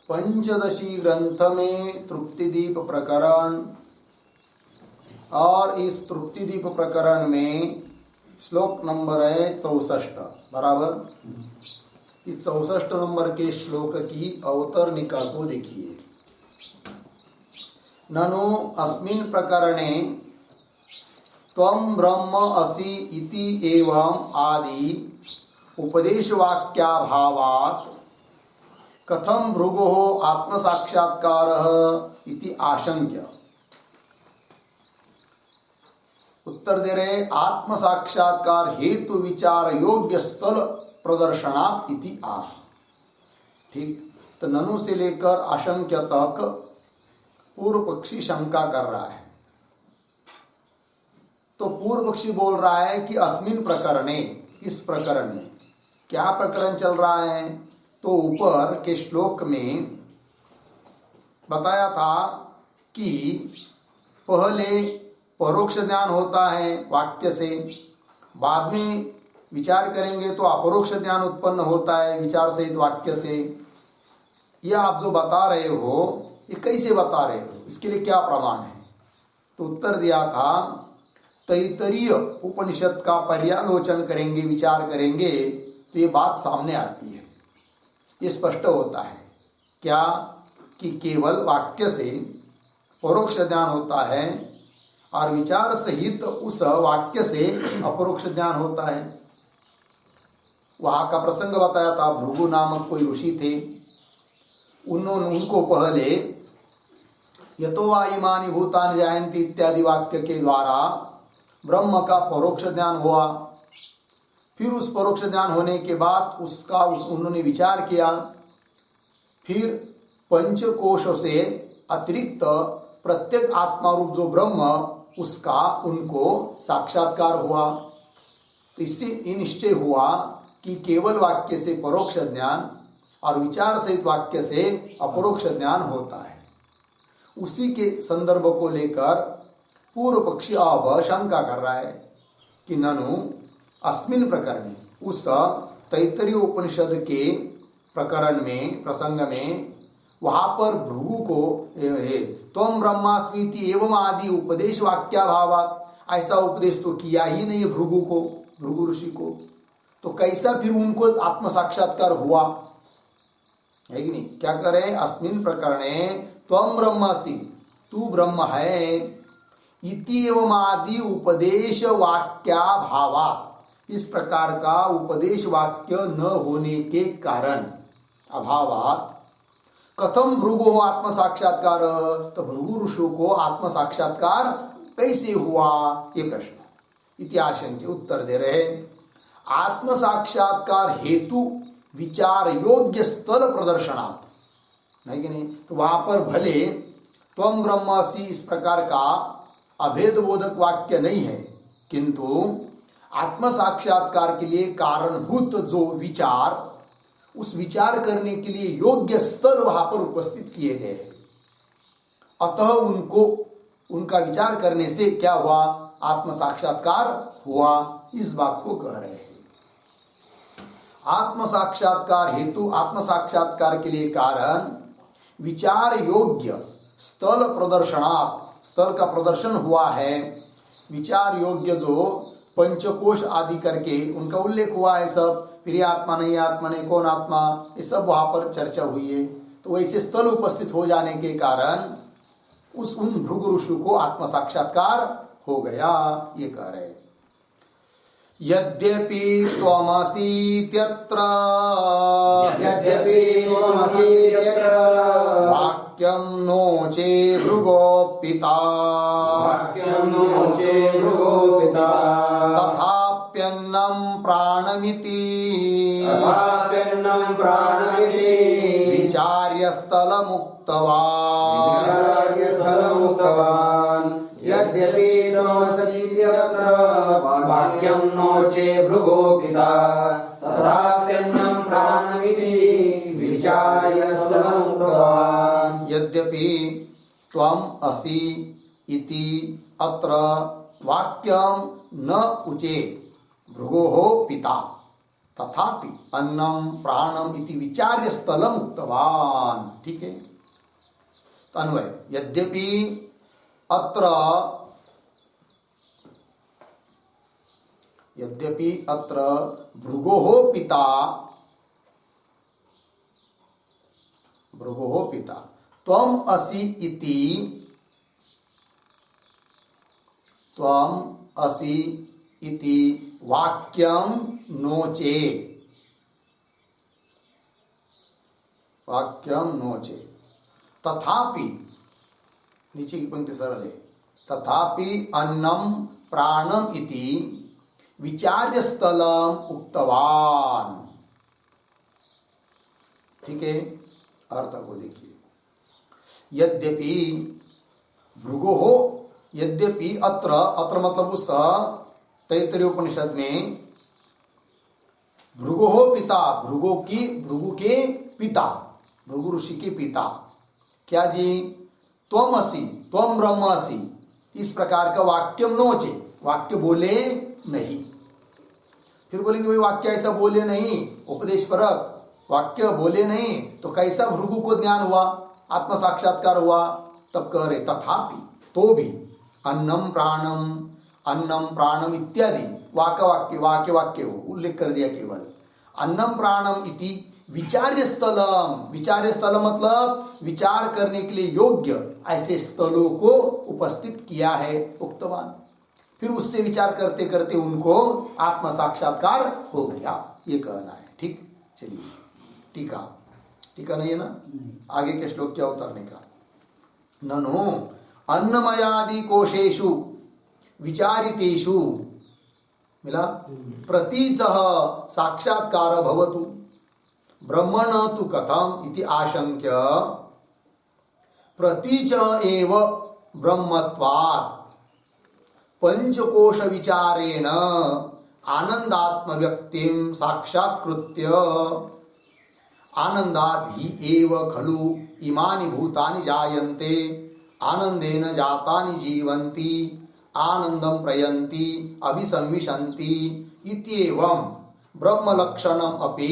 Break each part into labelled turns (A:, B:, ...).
A: पंचदशी ग्रंथ में तृप्तिदीप प्रकरण, और इस तृप्तिदीप प्रकरण में श्लोक नंबर है 64 बराबर। इस 64 नंबर के श्लोक की अवतरणिका को देखिए। ननु अस्मिन् प्रकरणे त्वं ब्रह्म असि इति एवं आदि उपदेश वाक्याभावात् कथं भृगोः आत्मसाक्षात्कारः इति आशंक्य। उत्तर दे रहे, आत्म साक्षात्कार हेतु विचार योग्य स्थल प्रदर्शनात् इति आह। ठीक, तो ननु से लेकर आशंक्य तक पूर्व पक्षी शंका कर रहा है। तो पूर्व पक्षी बोल रहा है कि अस्मिन प्रकरणे, इस प्रकरण में क्या प्रकरण चल रहा है, तो ऊपर के श्लोक में बताया था कि पहले परोक्ष ज्ञान होता है वाक्य से, बाद में विचार करेंगे तो अपरोक्ष ज्ञान उत्पन्न होता है विचार सहित वाक्य से। यह आप जो बता रहे हो ये कैसे बता रहे हो, इसके लिए क्या प्रमाण है? तो उत्तर दिया था, तैत्तरीय उपनिषद का पर्यालोचन करेंगे, विचार करेंगे तो ये बात सामने आती है। ये स्पष्ट होता है क्या कि केवल वाक्य से परोक्ष ज्ञान होता है और विचार सहित उस वाक्य से अपरोक्ष ज्ञान होता है। वहां का प्रसंग बताया था, भृगु नामक कोई ऋषि थे, उनको पहले यतो वा इमानि भूतानि जायन्ति इत्यादि वाक्य के द्वारा ब्रह्म का परोक्ष ज्ञान हुआ। फिर उस परोक्ष ज्ञान होने के बाद उन्होंने विचार किया, फिर पंचकोश से अतिरिक्त प्रत्येक आत्मा रूप जो ब्रह्म, उसका उनको साक्षात्कार हुआ। तो इससे ये निश्चय हुआ कि केवल वाक्य से परोक्ष ज्ञान और विचार सहित वाक्य से अपरोक्ष ज्ञान होता है। उसी के संदर्भ को लेकर पूर्व पक्षी अब शंका कर रहा है कि ननु अस्मिन प्रकरण, उस तैत्तरीय उपनिषद के प्रकरण में, प्रसंग में, वहां पर भृगु को त्वं ब्रह्मास्मीति एवं आदि उपदेश वाक्याभावात्, ऐसा उपदेश तो किया ही नहीं भृगु को, भृगु ऋषि को, तो कैसा फिर उनको आत्म साक्षात्कार हुआ है कि नहीं? क्या करे, अस्मिन प्रकरणे त्वं ब्रह्मासि, तू ब्रह्म है, इति एवं आदि उपदेश वाक्याभावात्, इस प्रकार का उपदेश वाक्य न होने के कारण, अभावात्, कथम भृगु आत्म साक्षात्कार, तो भृगु ऋषि को आत्म साक्षात्कार कैसे हुआ, ये प्रश्न। इतिहास उत्तर दे रहे, आत्म साक्षात्कार हेतु विचार योग्य स्थल प्रदर्शनात्, नहीं कि नहीं? तो वहां पर भले त्वं ब्रह्मासि इस प्रकार का अभेद बोधक वाक्य नहीं है, किंतु आत्म साक्षात्कार के लिए कारणभूत जो विचार, उस विचार करने के लिए योग्य स्थल वहां पर उपस्थित किए गए हैं। अतः उनका विचार करने से क्या हुआ, आत्म साक्षात्कार हुआ, इस बात को कह रहे हैं। आत्म साक्षात्कार हेतु, आत्म साक्षात्कार के लिए कारण विचार योग्य स्थल प्रदर्शनात्, स्थल का प्रदर्शन हुआ है। विचार योग्य जो पंचकोश आदि करके उनका उल्लेख हुआ है, सब फिर आत्मा नहीं, आत्मा नहीं, कौन आत्मा, ये सब वहां पर चर्चा हुई है। तो वैसे स्थल उपस्थित हो जाने के कारण उन भृगु ऋषि को आत्म साक्षात्कार हो गया, ये कह रहे। यद्यपि त्वमसीत्यत्र वाक्यं नोचे भृगोपिता तथाप्यन्नं प्राणमिति विचार्य स्थलमुक्तवान्
B: यद्यपि नोऽसीत्यत्र वाक्यं नोचे भृगोपिता तथाप्यन्नं प्राणमिति विचार्य स्थलमुक्तवान्।
A: यद्यपि त्वम् असि इति अत्र वाक्यं न उचे भृगोः पिता, तथापि अन्नम प्राणम इति विचार्य स्थलम उक्तवान। ठीक है, तो अन्वय यद्यपि अत्र भृगोः पिता त्वम असि इति वाक्यम नोचे तथापि, नीचे की पंक्ति सरल है, तथापि अन्नम प्राणम इति विचार्य स्थलम उक्तवान। ठीक है, अर्थ को देखिए। यद्यपि अत्र मतलब उस तैत्तरीय उपनिषद में भृगोः पिता, भृगु के पिता, भृगु ऋषि के पिता क्या जी, त्वम असि, त्वम ब्रह्म असि, इस प्रकार का वाक्यम नोचे, वाक्य बोले नहीं। फिर बोलेंगे भाई वाक्य ऐसा बोले नहीं, उपदेश परक वाक्य बोले नहीं, तो कैसा भृगु को ज्ञान हुआ, आत्म साक्षात्कार हुआ? तब कह रहे तथापि, तो भी अन्नम प्राणम इत्यादि वाक्य उल्लेख कर दिया केवल। अन्नम प्राणम इति विचार्य स्थल मतलब विचार करने के लिए योग्य ऐसे स्थलों को उपस्थित किया है उक्तवान। फिर उससे विचार करते करते उनको आत्म साक्षात्कार हो गया, ये कहना है। ठीक, चलिए टीका नहीं है ना, आगे के श्लोक क्या उतरने का। ननु अन्नमयादि कोशेषु विचारितेषु मिला प्रतीचः साक्षात्कार भवतु ब्रह्मण तु कथम इति आशंक्य प्रतीच एव ब्रह्मत्वात् पंचकोश विचारेण आनंदात्म व्यक्तिं साक्षात्कृत्य आनंदात् हि एव खलु इमानि भूतानि जायन्ते आनंदेन जातानि जीवन्ति आनंदं प्रयन्ति अभिसंविशन्ति इत्येवं ब्रह्मलक्षणम अपि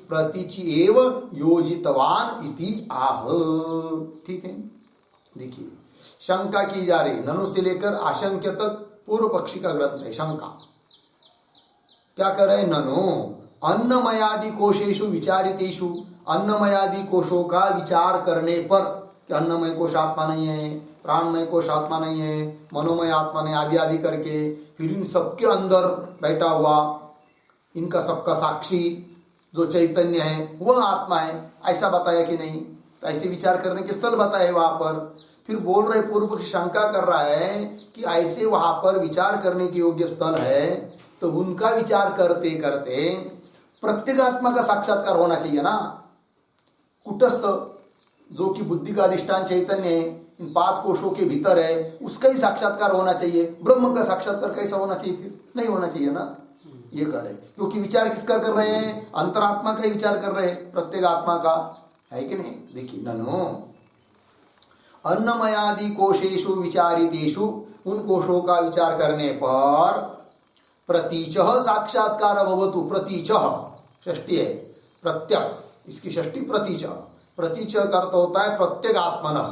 A: प्रतीचि एव योजितवान इति आह। ठीक है, देखिए शंका की जा रही, ननु से लेकर आशंक्य तक पूर्व पक्षी का ग्रंथ है। शंका क्या कर रहे हैं? ननु अन्नमयादि कोशेषु विचारितेषु, अन्नमयादि कोशों का विचार करने पर कि अन्नमय कोश आत्मा नहीं है, प्राणमय कोश आत्मा नहीं है, मनोमय आत्मा नहीं, आदि आदि करके फिर इन सबके अंदर बैठा हुआ इनका सबका साक्षी जो चैतन्य है वह आत्मा है, ऐसा बताया कि नहीं? तो ऐसे विचार करने के स्थल बताए वहां पर। फिर बोल रहे पूर्व पक्ष शंका कर रहा है कि ऐसे वहां पर विचार करने के योग्य स्थल है, तो उनका विचार करते करते प्रत्येक आत्मा का साक्षात्कार होना चाहिए ना। कुटस्थ जो कि बुद्धि का अधिष्ठान चैतन्य है, इन 5 कोशों के भीतर है, उसका ही साक्षात्कार होना चाहिए। ब्रह्म का साक्षात्कार कैसा होना चाहिए? फिर नहीं होना चाहिए ना, ये कर रहे। क्योंकि विचार किसका कर रहे हैं? अंतरात्मा का ही विचार कर रहे हैं, प्रत्येक आत्मा का, है कि नहीं? देखिए ननु अन्नमयादि कोशेषु विचारितेषु, उन कोशों का विचार करने पर प्रतीचः साक्षात्कार भवतु। प्रतीचः षष्ठी है, प्रत्यक, इसकी षष्ठी प्रतीच। प्रतीच का अर्थ होता है प्रत्येक आत्मनः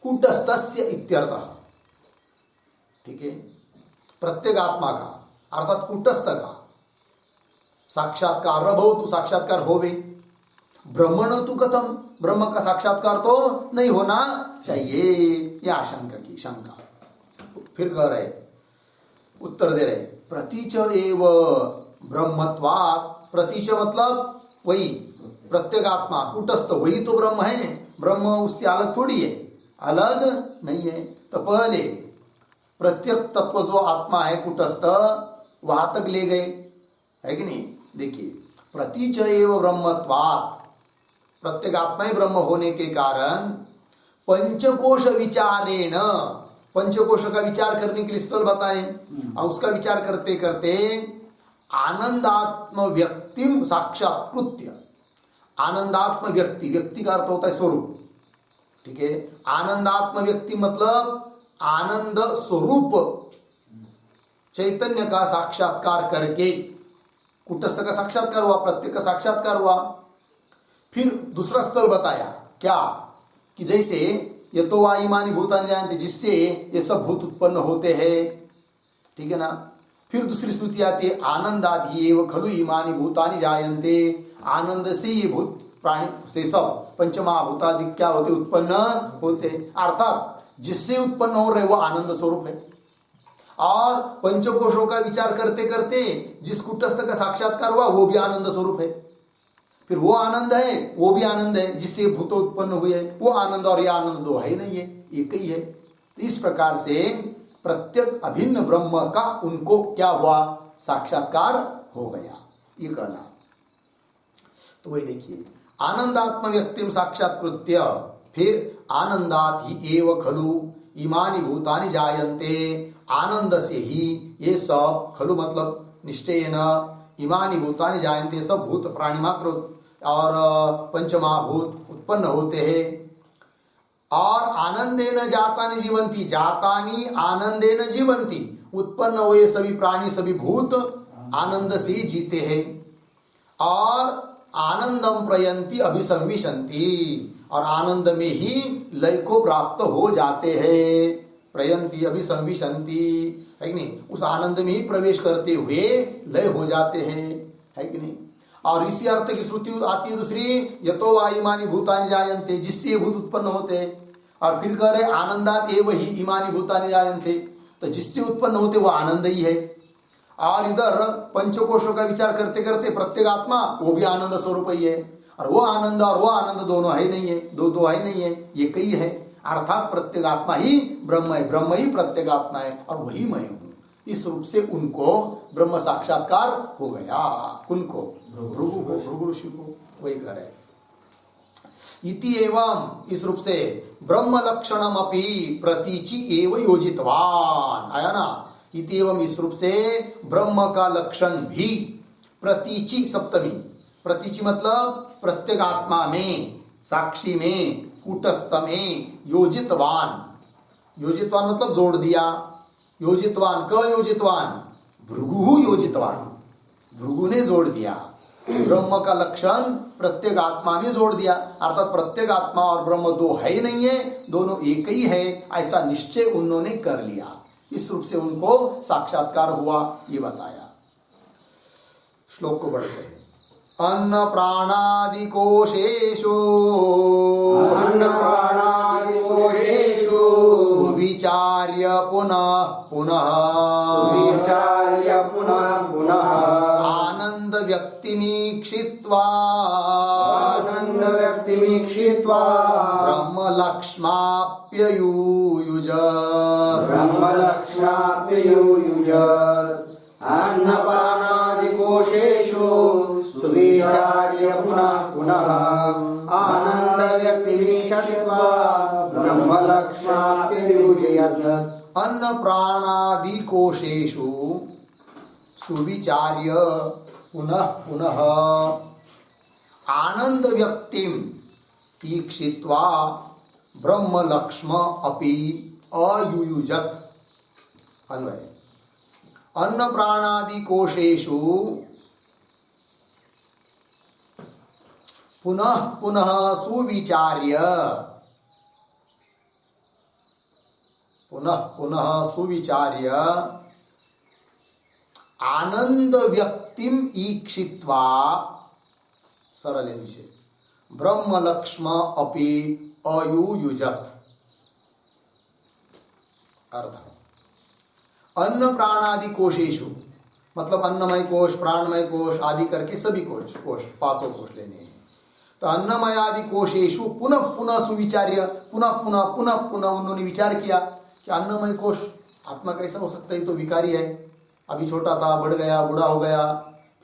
A: कूटस्थस्य इत्यर्थः। ठीक है, प्रत्येक आत्मा का अर्थात कूटस्थ का साक्षात्कार भवतु, साक्षात्कार होवे। ब्रह्मण तु कथम, ब्रह्म का साक्षात्कार तो नहीं होना चाहिए, यह आशंका की शंका। फिर कह रहे, उत्तर दे रहे, प्रतीच एव ब्रह्मत्वात्। प्रतीच मतलब वही प्रत्येक आत्मा कूटस्थ, वही तो ब्रह्म है। ब्रह्म उससे अलग थोड़ी है, अलग नहीं है। तो पहले प्रत्येक तत्व जो आत्मा है कूटस्थ, वहां तक ले गए, है कि नहीं? देखिए प्रतीच एव ब्रह्मत्वात्, प्रत्येक आत्मा ही ब्रह्म होने के कारण पंचकोश विचारेण, पंचकोश का विचार करने के लिए स्थल बताए, और उसका विचार करते करते आनंदात्म व्यक्तिम साक्षात्कृत्य। आनंदात्म व्यक्ति, व्यक्ति का अर्थ होता है स्वरूप। ठीक है, आनंदात्म व्यक्ति मतलब आनंद स्वरूप चैतन्य का साक्षात्कार करके कुटस्थ का साक्षात्कार हुआ, प्रत्येक का साक्षात्कार हुआ। फिर दूसरा स्थल बताया क्या कि जैसे यतो वा इमानि भूतानि जायन्ते, जिससे ये सब भूत उत्पन्न होते हैं, ठीक है ना। फिर दूसरी स्तुति आती है आनंदादि एव खलु इमानि भूतानि जायन्ते, आनंद से ये भूत प्राणी से सब पंचमहाभूतादि क्या होते, उत्पन्न होते, अर्थात जिससे उत्पन्न हो रहे वो आनंद स्वरूप है। और पंचकोशों का विचार करते करते जिस कुटस्थ का साक्षात्कार हुआ वो भी आनंद स्वरूप है। फिर वो आनंद है, वो भी आनंद है जिससे भूत उत्पन्न हुए, वो आनंद और ये आनंद दो है नहीं है, एक ही है। इस प्रकार से प्रत्येक अभिन्न ब्रह्म का उनको क्या हुआ, साक्षात्कार हो गया, ये कहना। तो वही देखिए आनंदात्म व्यक्तिम साक्षात्कृत्य, फिर आनंदात ही एव खलु इमानि भूतानि जायन्ते, आनंद से ही ये सब, खलु मतलब निश्चयेन, इमानि भूतानि जायन्ते, सब भूत प्राणी मात्र और पंचमहाभूत उत्पन्न होते हैं। और आनंदेन जातानि जीवंती, जातानि आनंदेन जीवंती, उत्पन्न हुए सभी प्राणी सभी भूत आनंद से ही जीते हैं। और आनंदम प्रयंती अभिसंविशंति, और आनंद में ही लय को प्राप्त हो जाते हैं। प्रयंती अभिसंविशंति, है कि नहीं, उस आनंद में ही प्रवेश करते हुए लय हो जाते हैं, है कि नहीं। और इसी अर्थ की श्रुति आती है दूसरी, यतो वा इमानि भूतानि जायन्ते, जिससे भूत उत्पन्न होते हैं। और फिर कह रहे आनंदात एव ही इमानि भूतानि जायन्ते, तो जिससे उत्पन्न होते वो आनंद ही है। और इधर पंचकोशों का विचार करते करते प्रत्येक आत्मा वो भी आनंद स्वरूप ही है। और वो आनंद दोनों है नहीं है, दो है नहीं है, एक ही है। अर्थात प्रत्येक आत्मा ही ब्रह्म है, ब्रह्म ही प्रत्येक आत्मा है और वही मैं हूँ। इस रूप से उनको ब्रह्म साक्षात्कार हो गया। उनको भृगु ऋषि को वही करे। इति एवं, इस रूप से ब्रह्म लक्षणम अपि प्रतीचि एव योजितवान, आया ना। इति एवं, इस रूप से ब्रह्म का लक्षण भी प्रतीचि सप्तमी, प्रतीचि मतलब प्रत्येक आत्मा में, साक्षी में, कूटस्थ में योजितवान, योजितवान मतलब जोड़ दिया। योजितवान क योजितवान, भृगु योजितवान, भृगु ने जोड़ दिया। ब्रह्म का लक्षण प्रत्येक आत्मा में जोड़ दिया, अर्थात प्रत्येक आत्मा और ब्रह्म दो है ही नहीं है, दोनों एक ही है, ऐसा निश्चय उन्होंने कर लिया। इस रूप से उनको साक्षात्कार हुआ, ये बताया। श्लोक को बढ़ते हैं। अन्न प्राणादि कोशेषु,
B: अन्न प्राणादि कोशेषु
A: सुविचार्य पुनः पुनः,
B: सुविचार्य पुनः पुनः,
A: आनंद व्यक्तिमीक्षित्वा,
B: आनंद व्यक्तिमीक्षित्वा,
A: ब्रह्म लक्ष्माप्ययूयुज,
B: ब्रह्म लक्ष्माप्ययूयुज। अन्नपानादि कोशेषु सुविचार्य पुनः पुनः, आनंद व्यक्तिमीक्षित्वा, ब्रह्म लक्ष्माप्ययूजयत्।
A: अन्न प्राणादि कोशेषु सुविचार्य पुनः पुनः, आनंद व्यक्तिम ईक्षित्वा, ब्रह्म लक्ष्म अपि अयुयुजत्। अन्वय, अन्न प्राणादि कोशेषु पुनः पुनः सुविचार्य, पुनः पुनः सुविचार्य, आनंद व्यक्तिम ईक्षित्वा, सरल नीचे, ब्रह्म लक्ष्म अपि अयुयुजत्। अर्थ, अन्न प्राणादि कोशेषु मतलब अन्नमय कोश, प्राणमय कोश आदि करके सभी कोश, पांचों कोश लेने हैं। तो अन्नमय आदि कोशेषु पुनः पुनः सुविचार्य, पुनः पुनः पुनः पुनः उन्होंने विचार किया कि अन्नमय कोश आत्मा कैसा हो सकता है, ये तो विकारी है, अभी छोटा था, बढ़ गया, बूढ़ा हो गया।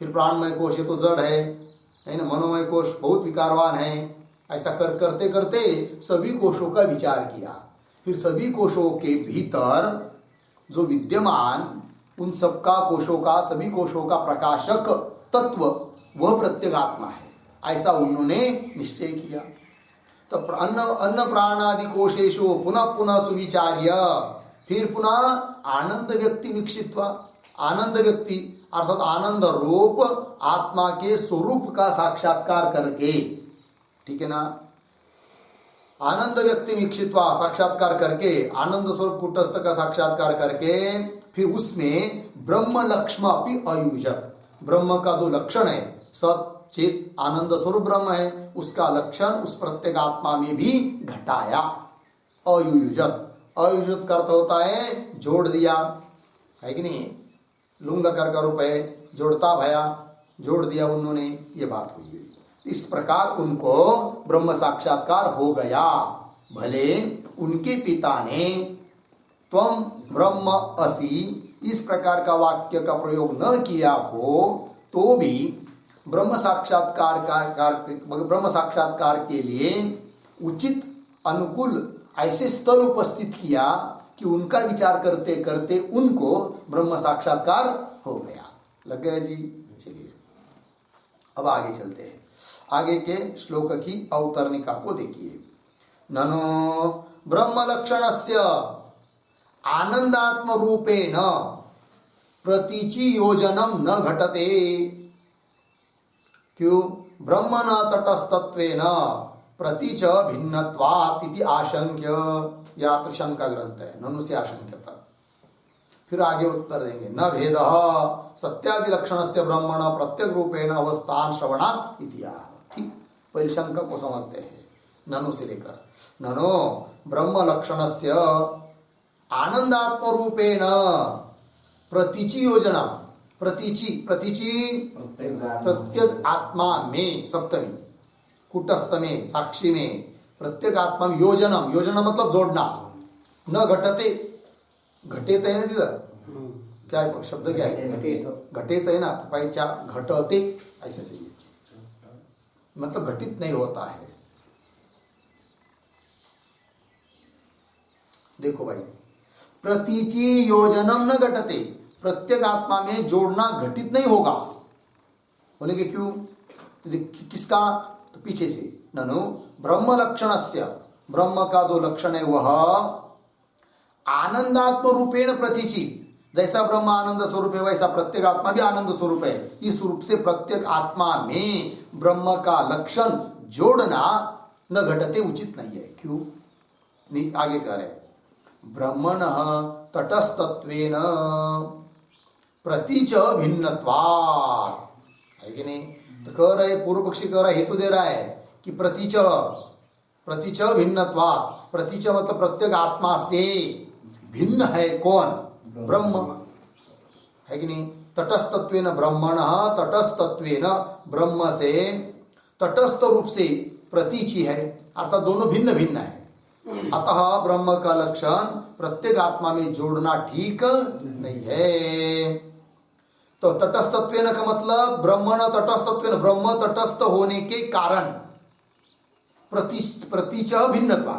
A: फिर प्राणमय कोश, ये तो जड़ है ना। मनोमय कोश बहुत विकारवान है। ऐसा करते करते सभी कोशों का विचार किया। फिर सभी कोशों के भीतर जो विद्यमान उन सबका कोशों का, सभी कोशों का प्रकाशक तत्व वह प्रत्येक आत्मा है, ऐसा उन्होंने निश्चय किया। तो अन्न प्राणादि कोशेषु पुनः पुनः सुविचार्य, फिर पुनः आनंद व्यक्ति निक्षित्वा, आनंद व्यक्ति, अर्थात आनंद रूप आत्मा के स्वरूप का साक्षात्कार करके, ठीक है ना, आनंद व्यक्ति वीक्षित्वा साक्षात्कार करके, आनंद स्वरूप कूटस्थ का साक्षात्कार करके, फिर उसमें ब्रह्म लक्ष्म अपि अयुजत, ब्रह्म का जो लक्षण है सत चित आनंद स्वरूप ब्रह्म है, उसका लक्षण उस प्रत्येक आत्मा में भी घटाया। अयुजत, अयुजत का अर्थ होता है जोड़ दिया, है कि नहीं, लुंग कर का रूप है, जोड़ता भया, जोड़ दिया उन्होंने, ये बात हुई है। इस प्रकार उनको ब्रह्म साक्षात्कार हो गया। भले उनके पिता ने त्वम ब्रह्म असि इस प्रकार का वाक्य का प्रयोग न किया हो तो भी ब्रह्म साक्षात्कार के लिए उचित अनुकूल ऐसे स्थल उपस्थित किया कि उनका विचार करते करते उनको ब्रह्म साक्षात्कार हो गया। लग गया जी? चलिए अब आगे चलते हैं। आगे के श्लोक की अवतरणिका को देखिए। ननो ब्रह्म लक्षणस्य आनंदात्म रूपेण प्रतीचि योजनम न घटते। क्यों? ब्रह्म न तटस्थत्वेन प्रतीच भिन्नत्वात् इति आशंक्य। या तो शंका ग्रंथ है, ननु से आशंक्यता। फिर आगे उत्तर देंगे। न भेद सत्यादि लक्षण से ब्रह्मण प्रत्येक रूपेण अवस्थान श्रवणात् इति। ठीक, पहले शंका को समझते हैं ननु से लेकर। ननो ब्रह्म लक्षण से आनंदात्म रूपेण प्रतीचि योजना, प्रतीचि प्रत्येक आत्मा में, सप्तमी कुटस्थ में, साक्षी में, प्रत्येक आत्मा में योजनम, योजना मतलब जोड़ना, न घटते, घटेत है ना तिथं, क्या है शब्द, क्या है घटेत है ना, तो पाइचा घटते ऐसा चाहिए, मतलब घटित नहीं होता है। देखो भाई, प्रतीचि योजनम न घटते, प्रत्येक आत्मा में जोड़ना घटित नहीं होगा। बोलेंगे क्यों? किसका? तो पीछे से। ननु ब्रह्म लक्षणस्य, ब्रह्म का जो लक्षण है वह आनंदात्म रूपेण प्रतीचि, जैसा ब्रह्म आनंद स्वरूप है वैसा प्रत्येक आत्मा भी आनंद स्वरूप है। इस रूप से प्रत्येक आत्मा में ब्रह्म का लक्षण जोड़ना न घटते, उचित नहीं है। क्यों? आगे कह रहे ब्रह्मण तटस्थत्वेन प्रतीच भिन्नत्वात्, है कि नहीं? तो कह रहे, पूर्व पक्षी कह रहा है, हेतु दे रहा है कि प्रतीच भिन्नत्वात्, प्रतीच मतलब प्रत्येक आत्मा से भिन्न है कौन? ब्रह्म, है कि नहीं? तटस्थत्वेन ब्रह्मण, तटस्थत्वेन ब्रह्म से तटस्थ रूप से प्रतीचि है, अर्थात दोनों भिन्न भिन्न है। अतः ब्रह्म का लक्षण प्रत्येक आत्मा में जोड़ना ठीक नहीं है। तो तटस्थत्वेन का मतलब ब्रह्मण तटस्थत्वेन, ब्रह्म तटस्थ होने के कारण प्रतीच भिन्नत्वा,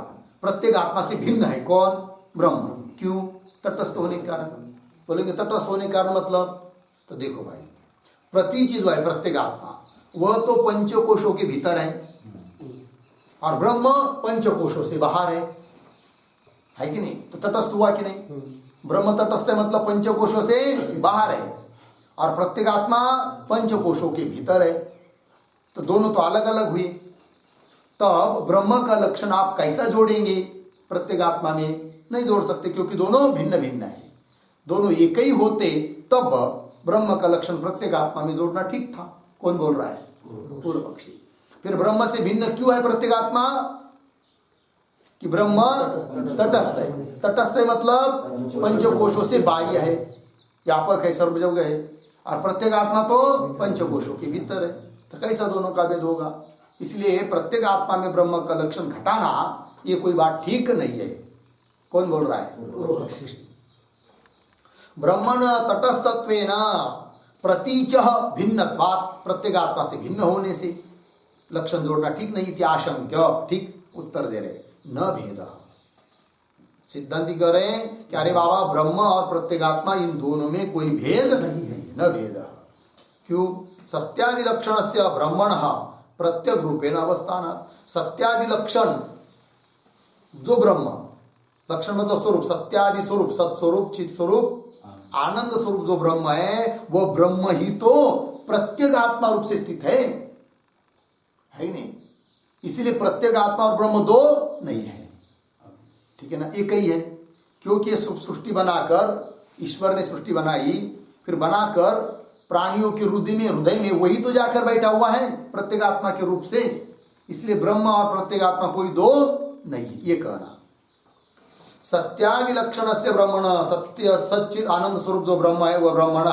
A: प्रत्येक आत्मा से भिन्न है कौन? ब्रह्म। क्यों? तटस्थ होने के कारण। बोलेंगे तटस्थ होने के कारण मतलब, तो देखो भाई, प्रतीचि जो है प्रत्येक आत्मा, वह तो पंचकोशों के भीतर है और ब्रह्म पंचकोशों से बाहर है कि नहीं? तो तटस्थ हुआ कि नहीं? ब्रह्म तटस्थ है मतलब पंचकोशों से बाहर है और प्रत्येक आत्मा पंचकोशों के भीतर है, तो दोनों तो अलग अलग हुए। तब ब्रह्म का लक्षण आप कैसा जोड़ेंगे? प्रत्येक आत्मा में नहीं जोड़ सकते, क्योंकि दोनों भिन्न भिन्न है। दोनों एक ही होते तब ब्रह्म का लक्षण प्रत्येक आत्मा में जोड़ना ठीक था। कौन बोल रहा है? पूर्व पक्षी। फिर ब्रह्म से भिन्न क्यों है प्रत्येक आत्मा? कि ब्रह्म तटस्थ है। तटस्थ है मतलब पंचकोशों से बाह्य है, व्यापक है, सर्व जगह है, और प्रत्येक आत्मा तो पंचकोशों के भीतर है। तो कैसा दोनों का भेद होगा? इसलिए प्रत्येक आत्मा में ब्रह्म का लक्षण घटाना ये कोई बात ठीक नहीं है। कौन बोल रहा है? ब्रह्मण तटस्थत्वेन प्रतीच भिन्नत्वात्, प्रत्येक आत्मा से भिन्न होने से लक्षण जोड़ना ठीक नहीं थी। आशंक्य, ठीक उत्तर दे रहे, न भेद। सिद्धांति कह रहे हैं कि अरे बाबा, ब्रह्म और प्रत्येक आत्मा इन दोनों में कोई भेद नहीं, न भेद। क्यों? सत्यादि लक्षण से ब्रह्मण प्रत्येक रूपेण अवस्थान, सत्यादि लक्षण जो ब्रह्म लक्षण मतलब स्वरूप, सत्यादि स्वरूप, सत्स्वरूप, चित स्वरूप, आनंद स्वरूप जो ब्रह्म है वो ब्रह्म ही तो प्रत्येक आत्मा रूप से स्थित है ही नहीं। इसीलिए प्रत्येक आत्मा और ब्रह्म दो नहीं है, ठीक है ना, एक ही है। क्योंकि सृष्टि बनाकर ईश्वर ने सृष्टि बनाई, फिर बनाकर प्राणियों के हृदय में वही तो जाकर बैठा हुआ है प्रत्येक आत्मा के रूप से। इसलिए ब्रह्म और प्रत्येक आत्मा कोई दो नहीं है, ये कहना। सत्याविलक्षण से ब्रह्मण, सत्य सच्चिद आनंद स्वरूप जो ब्रह्म है वह ब्रह्मण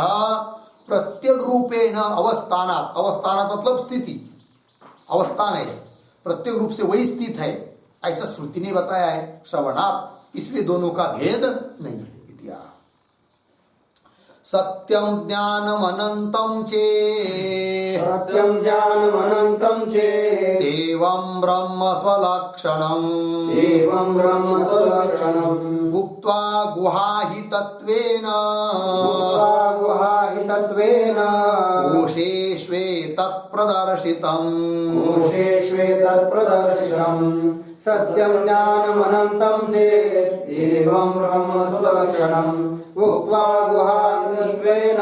A: प्रत्येक रूपेण अवस्थानात्, अवस्थानात् मतलब स्थिति, अवस्थान है, प्रत्येक रूप से वही स्थित है, ऐसा श्रुति ने बताया है श्रवणात्। इसलिए दोनों का भेद नहीं है। सत्यं ज्ञानम अनंतम चेत्,
B: सत्यं ज्ञानमनन्तं चेत्
A: एवं ब्रह्म स्वलक्षणम्,
B: एवं ब्रह्म स्वलक्षणम्
A: उक्त्वा गुहाहि तत्त्वेन,
B: उक्त्वा गुहाहि तत्त्वेन
A: कोशेष्वेतत्प्रदर्शितम्,
B: कोशेष्वेतत्प्रदर्शितम्। सत्यं ज्ञानमनन्तं चेत् एवं ब्रह्म स्वलक्षणम् उक्त्वा गुहाहि तत्त्वेन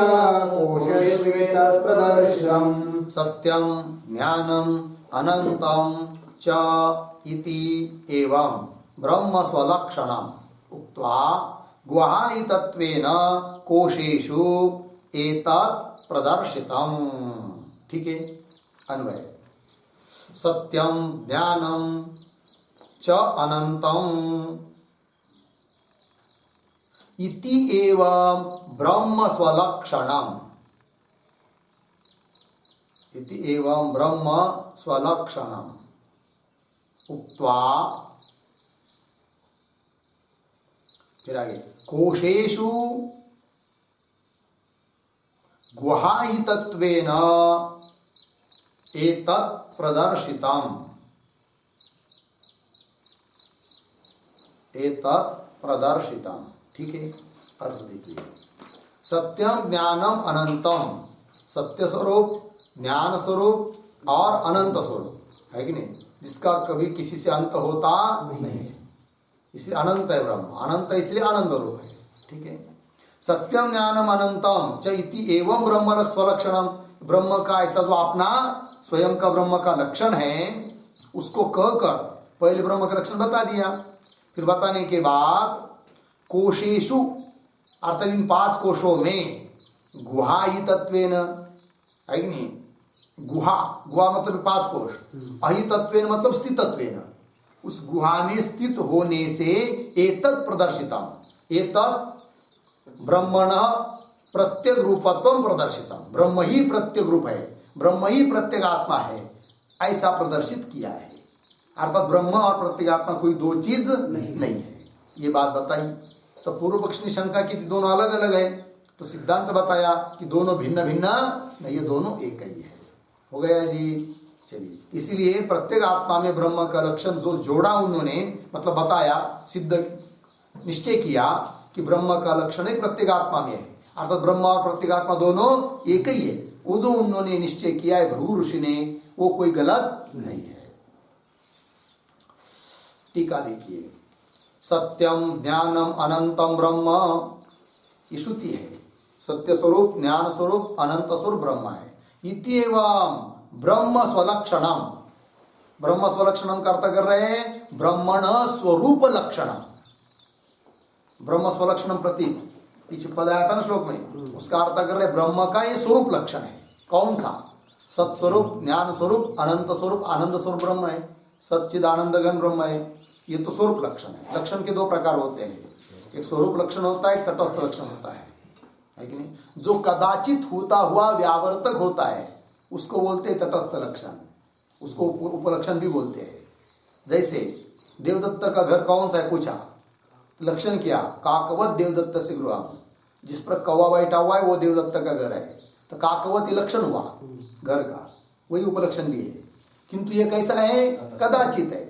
B: कोशेष्वेतत्प्रदर्शितम्।
A: सत्यं ज्ञानम अनंतम च इति एवं ब्रह्म स्वलक्षणम् उक्त्वा गुहाहि तत्त्वेन कोशेषु एतत् प्रदर्शितम्। ठीक है, अन्वय। सत्यं ज्ञानम च अनंतम इति एवं ब्रह्म स्वलक्षणम्, इति एवं ब्रह्म स्वलक्षणम् उक्त्वा, फिर आगे कोशेषु गुहाहि तत्त्वेन एतत् प्रदर्शितम्, एतत् प्रदर्शितम्। ठीक है, अर्थ देखिए। सत्यम ज्ञानम अनंतम, सत्य स्वरूप, ज्ञान स्वरूप और अनंत स्वरूप है कि नहीं, जिसका कभी किसी से अंत होता नहीं है, इसलिए अनंत है ब्रह्म। अनंत इसलिए आनंद रूप है। ठीक है, सत्यम ज्ञानम अनंतम च इति एवं ब्रह्म स्वलक्षणम, ब्रह्म का ऐसा जो अपना स्वयं का ब्रह्म का लक्षण है उसको कहकर पहले ब्रह्म का लक्षण बता दिया। फिर बताने के बाद कोशेषु अर्थात इन 5 कोशों में गुहाहि तत्वेन है कि नहीं, गुहा, गुहा मतलब 5 कोश, अहि तत्वेन मतलब स्थित तत्वेन, उस गुहा में स्थित होने से एतत् प्रदर्शितम, एतत् ब्रह्मण प्रत्येक रूपत्वम प्रदर्शितम, ब्रह्म ही प्रत्येक रूप है, ब्रह्म ही प्रत्येक आत्मा है, ऐसा प्रदर्शित किया है। अर्थात ब्रह्म और प्रत्येक आत्मा कोई दो चीज नहीं है, ये बात बताई। तो पूर्व पक्ष ने शंका की थी दोनों अलग अलग है, तो सिद्धांत बताया कि दोनों भिन्न भिन्न नहीं, ये दोनों एक ही है। हो गया जी। चलिए, इसीलिए प्रत्येक आत्मा में ब्रह्म का लक्षण जो जोड़ा उन्होंने, मतलब बताया, सिद्ध निश्चय किया कि ब्रह्म का लक्षण ही प्रत्येक आत्मा में है, अर्थात ब्रह्म और प्रत्येक आत्मा दोनों एक ही है। वो जो उन्होंने निश्चय किया है भृगु ऋषि ने, वो कोई गलत नहीं है। टीका देखिए, सत्यम ज्ञानम अनंतम ब्रह्म, ये श्रुति है, सत्य स्वरूप, ज्ञान स्वरूप, अनंत स्वरूप ब्रह्म है। इति एवं ब्रह्म स्वलक्षणम, ब्रह्म स्वलक्षणम का अर्थ कर रहे हैं ब्रह्मण स्वरूप लक्षणम, ब्रह्म स्वलक्षणम प्रति पीछे पद आया था ना श्लोक में, उसका अर्थ कर रहे ब्रह्म का ये स्वरूप लक्षण है। कौन सा? सत्स्वरूप, ज्ञान स्वरूप, अनंत स्वरूप, आनंद स्वरूप ब्रह्म है, सच्चिद आनंद घन ब्रह्म है, ये तो स्वरूप लक्षण है। लक्षण के 2 प्रकार होते हैं, एक स्वरूप लक्षण होता है, एक तटस्थ लक्षण होता है कि नहीं। जो कदाचित होता हुआ व्यावर्तक होता है उसको बोलते हैं तटस्थ लक्षण, उसको उपलक्षण भी बोलते हैं। जैसे देवदत्त का घर कौन सा है पूछा, लक्षण क्या? काकवत देवदत्त से गृह, जिस पर कौवा बैठा हुआ है वो देवदत्त का घर है, तो काकवत ही लक्षण हुआ घर का, वही उपलक्षण भी है। किंतु ये कैसा है? कदाचित है,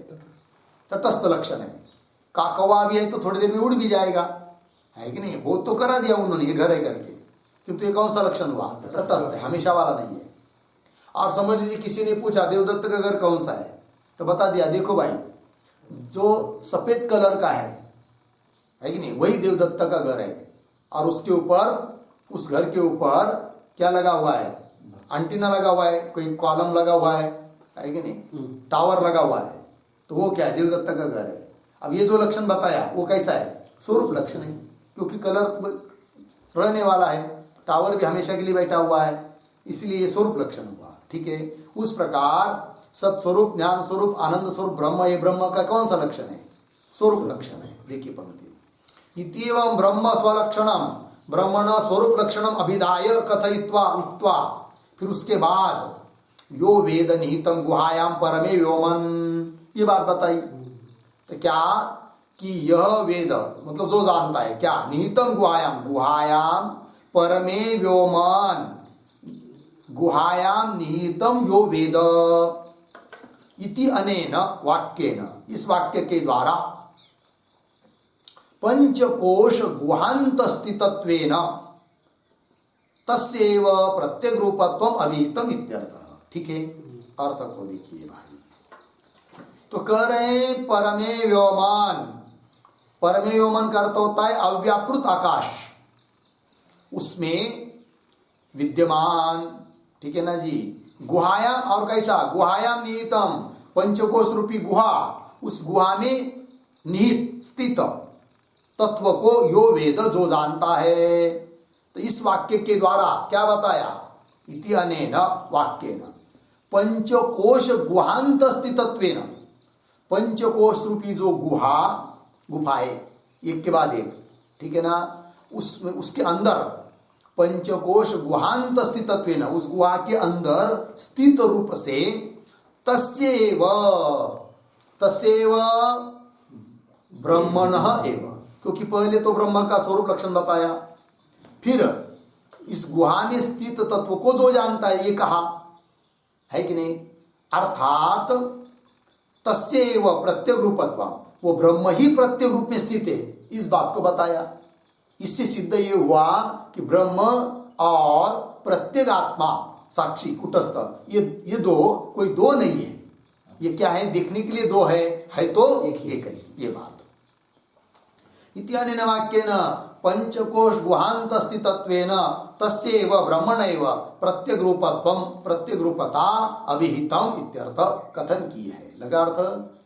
A: तटस्थ लक्षण है। काकवा भी है तो थोड़ी देर में उड़ भी जाएगा, है कि नहीं, वो तो करा दिया उन्होंने, ये घर है करके, किंतु ये कौन सा लक्षण हुआ? तटस्थ है, हमेशा वाला नहीं है। और समझ लीजिए किसी ने पूछा देवदत्त का घर कौन सा है, तो बता दिया देखो भाई जो सफेद कलर का है कि नहीं, वही देवदत्त का घर है। और उसके ऊपर, उस घर के ऊपर क्या लगा हुआ है, एंटीना लगा हुआ है, कोई कॉलम लगा हुआ है कि नहीं, टावर लगा हुआ है, तो वो क्या है, देवदत्ता का घर है। अब ये जो लक्षण बताया वो कैसा है, स्वरूप लक्षण है, क्योंकि कलर रहने वाला है, टावर भी हमेशा के लिए बैठा हुआ है, इसलिए ये स्वरूप लक्षण हुआ। ठीक है, उस प्रकार सत्स्वरूप, ज्ञान स्वरूप, आनंद स्वरूप ब्रह्म, ये ब्रह्म का कौन सा लक्षण है, स्वरूप लक्षण है। देखिए पंक्ति, इत्येवं ब्रह्म स्वलक्षणम ब्रह्मण स्वरूप लक्षणम अभिधाय कथयित्वा उक्त्वा, फिर उसके बाद यो वेद निहितम गुहायाम परमे व्योमन, ये बात बताई। तो क्या कि यह वेद मतलब जो जानता है, क्या निहितम गुहायाम, गुहायाम परमे व्योमन, गुहायाम निहितम यो वेद इति अनेन वाक्येन, इस वाक्य के द्वारा पंचकोश गुहांत स्थितत्वेन तस्यैव प्रत्येक रूपत्वम अभिहितम इत्यर्थः। ठीक है, अर्थ को देखिए भाई, तो कह रहे हैं परमे व्योमान, परमे व्योमन का अर्थ होता है अव्याकृत आकाश, उसमें विद्यमान। ठीक है ना जी, गुहायाम, और कैसा, गुहायाम निहितम, पंचकोश रूपी गुहा, उस गुहा में निहित स्थित तत्व को यो वेद, जो जानता है। तो इस वाक्य के द्वारा क्या बताया, इति अनेन वाक्येन पंचकोश गुहांत स्थितत्वेन, पंचकोश रूपी जो गुहा, गुफाएं एक के बाद एक, ठीक है ना, उसमें उसके अंदर पंचकोश गुहांत स्थितत्वेन, उस गुहा के अंदर स्थित रूप से तस्यैव, तस्यैव ब्रह्मणः एव, क्योंकि पहले तो ब्रह्म का स्वरूप लक्षण बताया, फिर इस गुहा में स्थित तत्व को जो जानता है ये कहा है कि नहीं, अर्थात तस्यैव प्रत्येक रूपत्व, वो ब्रह्म ही प्रत्येक रूप में स्थित है, इस बात को बताया। इससे सिद्ध ये हुआ कि ब्रह्म और प्रत्येक आत्मा साक्षी कुटस्थ, ये दो, कोई दो नहीं है, ये क्या है, देखने के लिए दो है तो एक है, ये बात। इत्यानेन वाक्येन पंचकोश गुहांत स्थितत्वेन तस्यैव ब्रह्मणैव प्रत्येक रूपत्वम, प्रत्येक रूपता अभिहितम इत्यर्थ कथन की है। लगा अर्थ?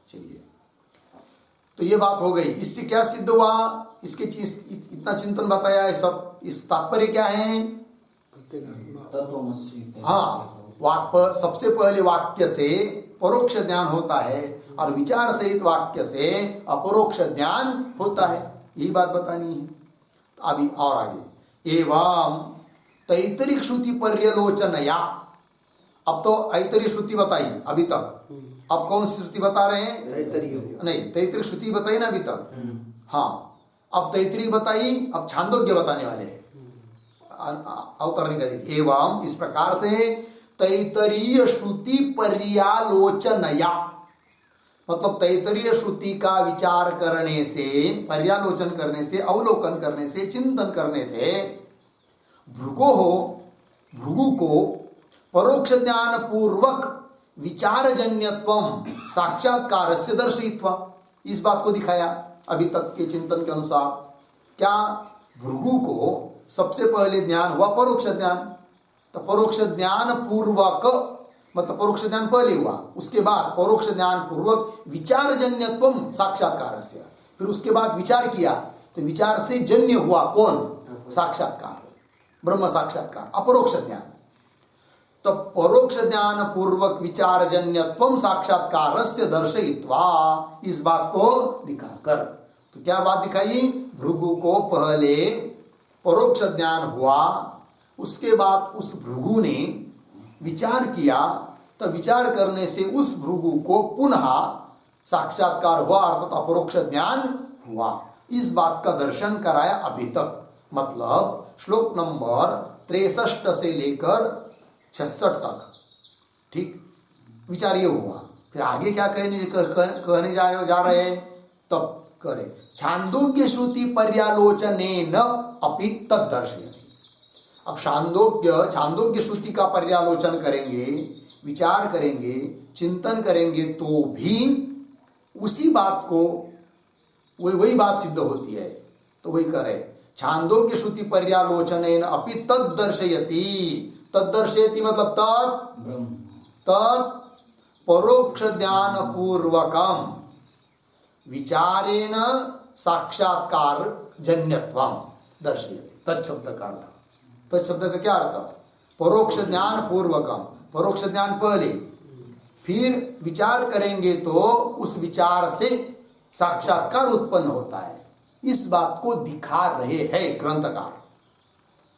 A: चलिए, तो ये बात हो गई। इससे क्या सिद्ध हुआ, इसके इतना चिंतन बताया है सब, इस तात्पर्य क्या है, हाँ, वाक्य सबसे पहले वाक्य से परोक्ष ज्ञान होता है और विचार सहित वाक्य से अपरोक्ष ज्ञान होता है, यही बात बतानी है। अभी और आगे, एवं तैतरिक श्रुति पर्यलोचनया, अब तो ऐतरीय श्रुति बताई अभी तक, अब कौन सी श्रुति बता रहे हैं, नहीं, तैतरिक श्रुति बताई ना अभी तक, हाँ, अब तैतरी बताई, अब छांदोग्य बताने वाले हैं, अवतरणी करेंगे। एवं इस प्रकार से तैतरीय श्रुति पर्यालोचनया, मतलब तैतरीय श्रुति का विचार करने से, पर्यालोचन करने से, अवलोकन करने से, चिंतन करने से भृगु को परोक्ष ज्ञान पूर्वक विचारजन्यत्वम साक्षात्कार से दर्शयित्वा, इस बात को दिखाया अभी तक के चिंतन के अनुसार। क्या भृगु को सबसे पहले ज्ञान हुआ परोक्ष ज्ञान, तो परोक्ष ज्ञान पूर्वक मतलब परोक्ष ज्ञान पहले हुआ, उसके बाद परोक्ष ज्ञान पूर्वक विचारजन्यत्वम साक्षात्कार से, फिर उसके बाद विचार किया तो विचार से जन्य हुआ कौन, साक्षात्कार, ब्रह्म साक्षात्कार, अपरोक्ष ज्ञान। तो परोक्ष ज्ञान पूर्वक विचारजन्यत्वम साक्षात्कार से दर्शयित्वा, इस बात को दिखाकर, तो क्या बात दिखाई, भृगु को पहले परोक्ष ज्ञान हुआ, उसके बाद उस भृगु ने विचार किया, तो विचार करने से उस भृगु को पुनः साक्षात्कार हुआ, अर्थात अपरोक्ष ज्ञान हुआ। इस बात का दर्शन कराया अभी तक, मतलब श्लोक नंबर 63 से लेकर 66 तक, ठीक, विचार ये हुआ। फिर आगे क्या कहने जा रहे हैं, तब करे छांदोग्य श्रुति पर्यालोचनेन अपि तद दर्शयति। अब छांदोग्य श्रुति का पर्यालोचन करेंगे, विचार करेंगे, चिंतन करेंगे, तो भी उसी बात को वही बात सिद्ध होती है। तो वही करे छांदोग्य श्रुति पर्यालोचनेन अपि तद दर्शयति। तद दर्शयति मतलब तत् परोक्ष ज्ञान पूर्वकम विचारेण साक्षात्कार जन्यत्वम दर्शयति। तत्शब्द का अर्थ, तत्शब्द का क्या अर्थ? परोक्ष ज्ञान पूर्वकम, परोक्ष ज्ञान पहले, फिर विचार करेंगे तो उस विचार से साक्षात्कार उत्पन्न होता है। इस बात को दिखा रहे हैं ग्रंथकार।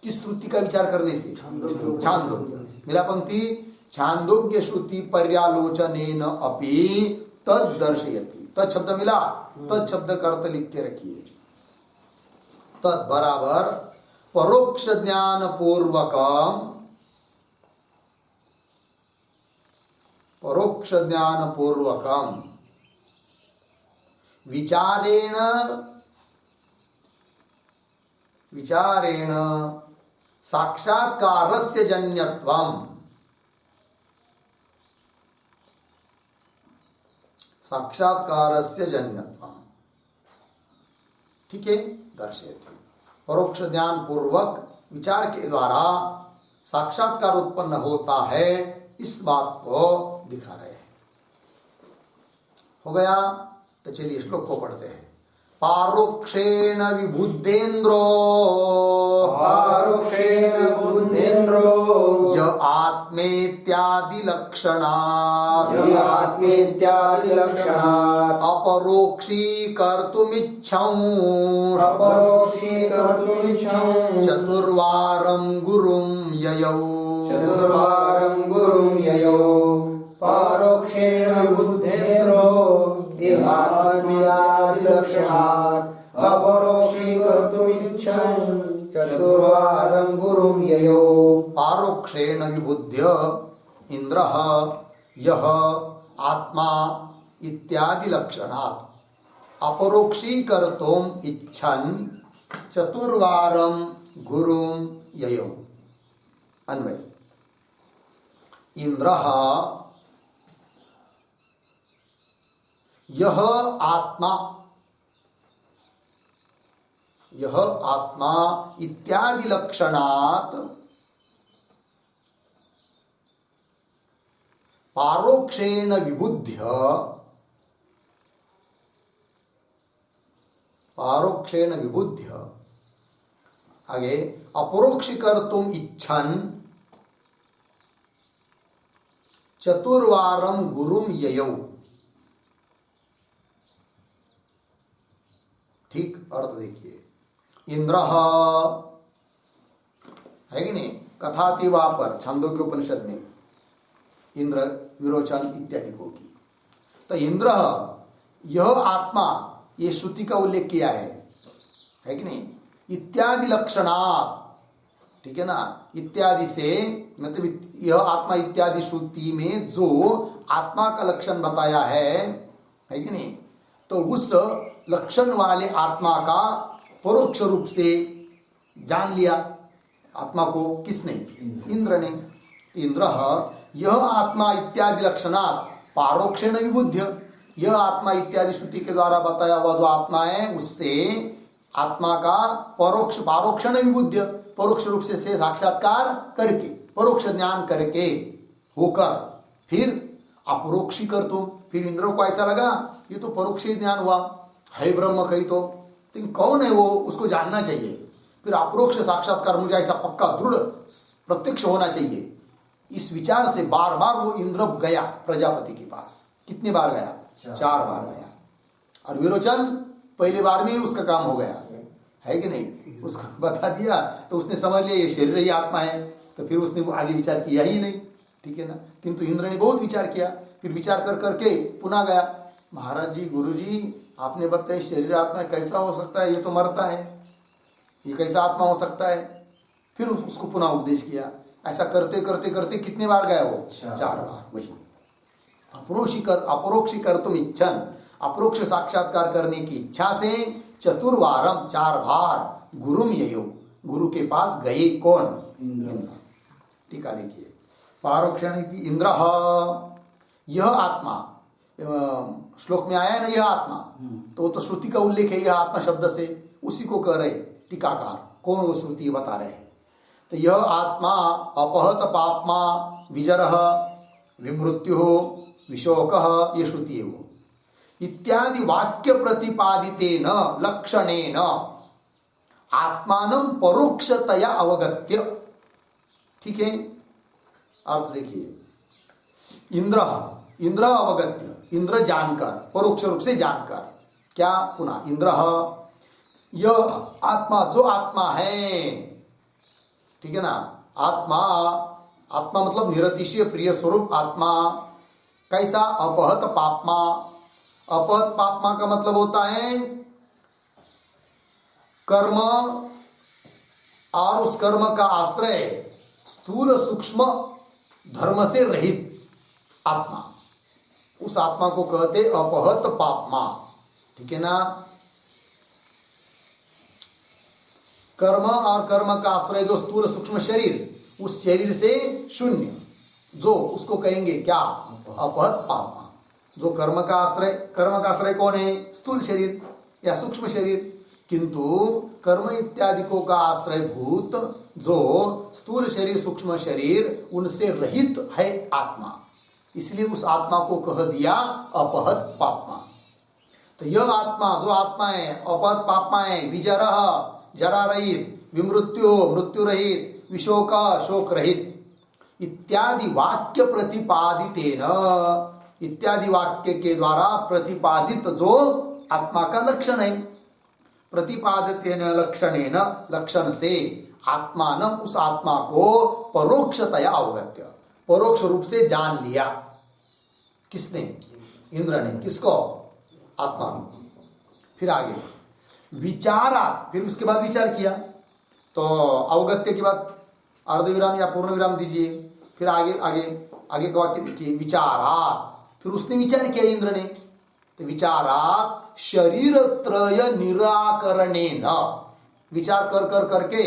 A: किस श्रुति का विचार करने से? छांदोग्य। मिला पंक्ति, छांदोग्य श्रुति पर्यालोचनेन अपि तद दर्शयति। तद शब्द मिला, तद शब्द का अर्थ लिख के रखिए। तद बराबर परोक्ष ज्ञान पूर्वकम, परोक्ष ज्ञान पूर्वकम विचारेण, विचारेण साक्षात्कारस्य जन्यत्वम, साक्षात्कारस्य जन्यत्वम, ठीक है, दर्शयति। परोक्ष ज्ञान पूर्वक विचार के द्वारा साक्षात्कार उत्पन्न होता है, इस बात को दिखा रहे हैं। हो गया? तो चलिए श्लोक को पढ़ते हैं। पारोक्षेण विबुद्धेन्द्रो,
B: पारोक्षेण बुद्धेन्द्रो
A: य आत्मेत्यादि लक्षणात्,
B: य आत्मेत्यादि लक्षणात्
A: अपरोक्षीकर्तुमिच्छं
B: अपरोक्षीकर्तुमिच्छं
A: चतुर्वारं गुरुं ययौ,
B: चतुर्वारं गुरुं ययौ। पारोक्षेण बुद्धेन्द्रो य आत्मेत्यादि लक्षणात् अपरोक्षीकर्तुमिच्छं चतुर्वारं गुरुं ययौ।
A: पारोक्षेण विबुध्य इंद्रः यः आत्मा इत्यादि लक्षणात् अपरोक्षीकर्तुम् इच्छन् चतुर्वारं गुरुं ययौ। अन्वय, इंद्रः यह आत्मा, यह आत्मा इत्यादि लक्षणात् पारोक्षेण विबुध्य, पारोक्षेण विबुध्य, आगे अपरोक्षीकर्तुम इच्छन् चतुर्वारं गुरुं ययौ। ठीक अर्थ देखिए। इंद्र है कि नहीं, कथाति वहां पर छांदोग्य उपनिषद में इंद्र विरोचन इत्यादि को की। तो इंद्र यह आत्मा, ये श्रुति का उल्लेख किया है कि नहीं, इत्यादि लक्षणात्, ठीक है ना, इत्यादि से मतलब यह आत्मा इत्यादि श्रुति में जो आत्मा का लक्षण बताया है कि नहीं, तो उस लक्षण वाले आत्मा का परोक्ष रूप से जान लिया। आत्मा को किसने? इंद्र ने। इंद्र यह आत्मा इत्यादि लक्षणात् पारोक्षेण विबुध्य, यह आत्मा इत्यादि श्रुति के द्वारा बताया हुआ जो आत्मा है उससे आत्मा का परोक्ष, पारोक्षेण विबुध्य, परोक्ष रूप से साक्षात्कार करके, परोक्ष ज्ञान करके होकर फिर अपरोक्षी कर तुम, फिर इंद्र को ऐसा लगा ये तो परोक्ष ज्ञान हुआ है ब्रह्म कही तो कौन है वो, उसको जानना चाहिए। फिर अपरोक्ष साक्षात्कार मुझे ऐसा पक्का दृढ़ प्रत्यक्ष होना चाहिए। इस विचार से बार बार वो इंद्र गया प्रजापति के पास। कितनी बार गया? 4 बार गया। और विरोचन पहले बार में उसका काम हो गया है कि नहीं, उसको बता दिया तो उसने समझ लिया ये शरीर ही आत्मा है, तो फिर उसने आगे विचार किया ही नहीं, ठीक है ना। किंतु इंद्र ने बहुत विचार किया, फिर विचार कर करके पुनः गया, महाराज जी, गुरु जी, आपने बताया शरीर आत्मा कैसा हो सकता है, ये तो मरता है, ये कैसा आत्मा हो सकता है। फिर उसको पुनः उपदेश किया। ऐसा करते करते करते कितने बार गया वो? 4 बार। वही अपरोक्षी कर तुम इच्छन, अपरोक्ष साक्षात्कार करने की इच्छा से चतुर्वारम 4 बार गुरुम ययो, गुरु के पास गए। कौन? इंद्र। टीका देखिए, पारोक्षण इंद्र यह आत्मा, श्लोक में आया है ना यह आत्मा, तो वो तो श्रुति का उल्लेख है यह आत्मा शब्द से, उसी को कह रहे टीकाकार कौन वो श्रुति बता रहे हैं। तो यह आत्मा अपहत पापमा विजरः विमृत्यु विशोकः, ये श्रुति है वो। इत्यादि वाक्य प्रतिपादितेन लक्षणेन आत्मानं परोक्षतया अवगत्य। ठीक है, अर्थ देखिए, इंद्र अवगत्य, इंद्र जानकर, परोक्ष रूप से जानकर, क्या पुनः इंद्र, यह आत्मा जो आत्मा है, ठीक है ना, आत्मा मतलब निरतिशय प्रिय स्वरूप आत्मा, कैसा, अपहत पापमा। अपहत पापमा का मतलब होता है कर्म और उस कर्म का आश्रय स्थूल सूक्ष्म धर्म से रहित आत्मा, उस आत्मा को कहते अपहत पापमा। ठीक है ना, कर्म और कर्म का आश्रय जो स्थूल सूक्ष्म शरीर, उस शरीर से शून्य, जो उसको कहेंगे क्या, अपहत पापमा। जो कर्म का आश्रय कौन है, स्थूल शरीर या सूक्ष्म शरीर, किंतु कर्म इत्यादिकों का आश्रय भूत जो स्थूल शरीर सूक्ष्म शरीर, उनसे रहित है आत्मा, इसलिए उस आत्मा को कह दिया अपहत पापमा। तो यह आत्मा जो आत्मा है अपहत पापमा है, विजरः जरा रहित, विमृत्यु मृत्यु रहित, विशोक शोक रहित। इत्यादि वाक्य प्रतिपादितेन, इत्यादि वाक्य के द्वारा प्रतिपादित जो आत्मा का लक्षण है, प्रतिपादितेन लक्षणेन, लक्षण से आत्मान, उस आत्मा को परोक्षतया अवगत्य, परोक्ष रूप से जान लिया। किसने, इंद्र ने, किसको, आत्मा को। फिर आगे विचारा, फिर उसके बाद विचार किया, तो अवगत्य के बाद अर्धविराम या पूर्ण विराम दीजिए, फिर आगे का वाक्य देखिए, विचारा, फिर उसने विचार किया इंद्र ने, तो विचारा शरीर त्रय निराकरणेन, विचार कर करके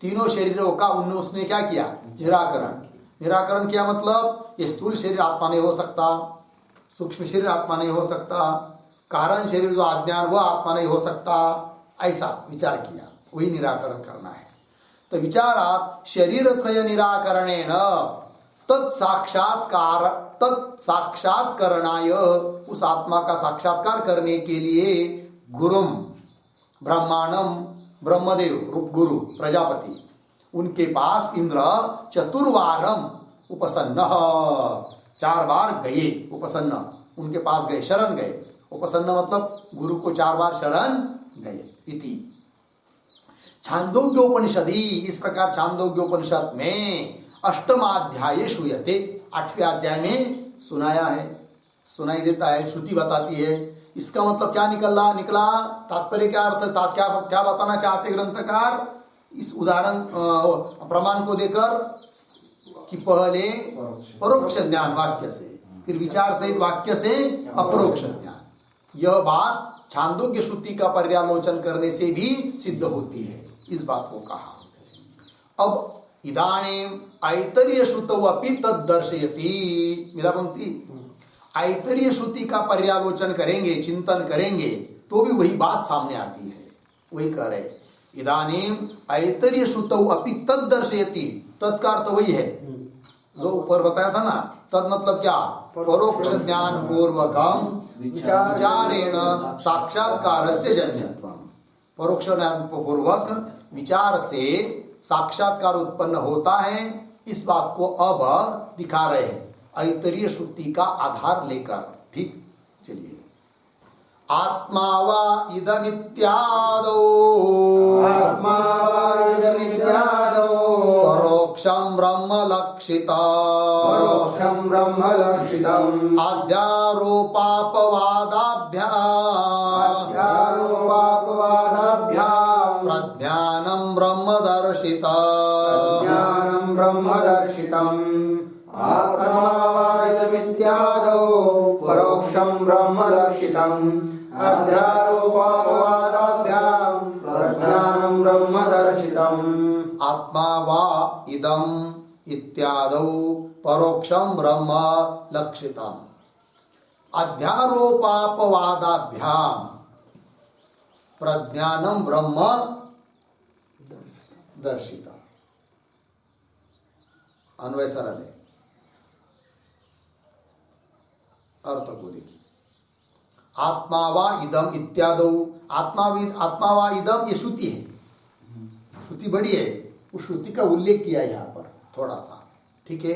A: तीनों शरीरों का उसने क्या किया, निराकरण किया। मतलब ये स्थूल शरीर आत्मा नहीं हो सकता, सूक्ष्म शरीर आत्मा नहीं हो सकता, कारण शरीर जो अज्ञान वो आत्मा नहीं हो सकता, ऐसा विचार किया, वही निराकरण करना है। तो विचारात शरीर त्रय निराकरणेन तत्साक्षात्कारणाय, उस आत्मा का साक्षात्कार करने के लिए गुरुम ब्रह्मांडम, ब्रह्मदेव रूप गुरु प्रजापति, उनके पास इंद्र चतुर्वारम उपसन्न, 4 बार गए, उपसन्न उनके पास गए, शरण गए। उपसन्न मतलब गुरु को 4 बार शरण गए। इति छांदोग्योपनिषदि, इस प्रकार छांदोग्योपनिषद में अष्टमाध्याय श्रूयते, 8वें अध्याय में सुनाया है, सुनाई देता है, श्रुति बताती है। इसका मतलब क्या निकला, तात्पर्य क्या अर्थ, क्या बताना चाहते ग्रंथकार इस उदाहरण प्रमाण को देकर, कि पहले परोक्ष ज्ञान वाक्य से, फिर विचार सहित वाक्य से अपरोक्ष ज्ञान। यह बात छांदोग्य श्रुति का पर्यालोचन करने से भी सिद्ध होती है, इस बात को कहा। अब इदानीम ऐतरीय श्रुतौ अपि तद दर्शयति, मिला पंक्ति, ऐतरीय श्रुति का पर्यालोचन करेंगे, चिंतन करेंगे, तो भी वही बात सामने आती है। वही कह रहे, इदानीम ऐतरीय श्रुतौ अपि तद दर्शयति, तत्कार तो वही है जो ऊपर बताया था ना। तद मतलब क्या, परोक्ष ज्ञान पूर्वकम विचारेण साक्षात्कारस्य जन्यत्वम, परोक्ष ज्ञान पूर्वक विचार से साक्षात्कार उत्पन्न होता है। इस बात को अब दिखा रहे हैं ऐतरीय श्रुति का आधार लेकर। ठीक, चलिए, आत्मा वा इदमित्यादौ,
B: आत्मा वा इदमित्यादौ
A: परोक्षं ब्रह्म लक्षितम्,
B: परोक्षं ब्रह्म लक्षितम्,
A: अध्यारोपापवादाभ्याम् प्रज्ञानं ब्रह्म दर्शितम्,
B: ज्ञानं ब्रह्म दर्शितम्। आत्मा वा इदमित्यादौ परोक्षं ब्रह्म लक्षितम्, अध्यारोपापवादाभ्यां प्रज्ञानं ब्रह्म दर्शितम्।
A: आत्मा वा इदम इत्यादौ परोक्षं ब्रह्म लक्षितम्, अध्यारोपापवादाभ्याम प्रज्ञानं ब्रह्म दर्शिता। अन्वय सरल है, अर्थ को देखिए। आत्मा वा इदम इत्यादो, आत्मा वा इदम, ये श्रुति है, श्रुति बड़ी है, उस श्रुति का उल्लेख किया है यहाँ पर थोड़ा सा, ठीक है।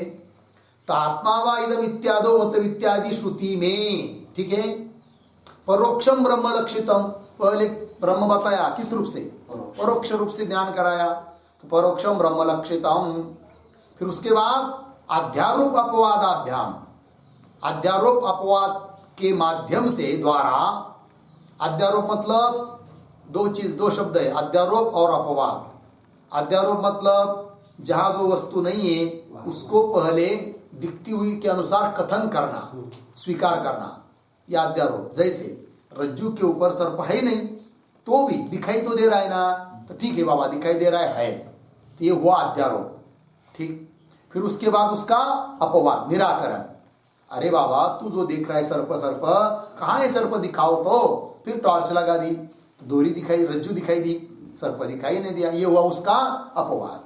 A: तो आत्मा वा इदम इत्यादो मतलब इत्यादि श्रुति में, ठीक है। परोक्षम ब्रह्म लक्षितम, पहले ब्रह्म बताया किस रूप से, परोक्ष रूप से ज्ञान कराया, तो परोक्षम ब्रह्म लक्षितम। फिर उसके बाद अध्यारोप अपवादाभ्याम, अध्यारोप अपवाद के माध्यम से, द्वारा, अध्यारोप मतलब दो शब्द है, अध्यारोप और अपवाद। अध्यारोप मतलब जहां जो वस्तु नहीं है उसको पहले दिखती हुई के अनुसार कथन करना, स्वीकार करना, यह अध्यारोप। जैसे रज्जु के ऊपर सर्प है नहीं, तो भी दिखाई तो दे रहा है ना, तो ठीक है बाबा दिखाई दे रहा है, तो ये हुआ अध्यारोप, ठीक। फिर उसके बाद उसका अपवाद, निराकरण। अरे बाबा तू जो देख रहा है सर्प, सर्प कहाँ है, सर्प दिखाओ, तो फिर टॉर्च लगा दी, तो दोरी दिखाई, रज्जु दिखाई दी, सर्प दिखाई नहीं दिया, ये हुआ उसका अपवाद।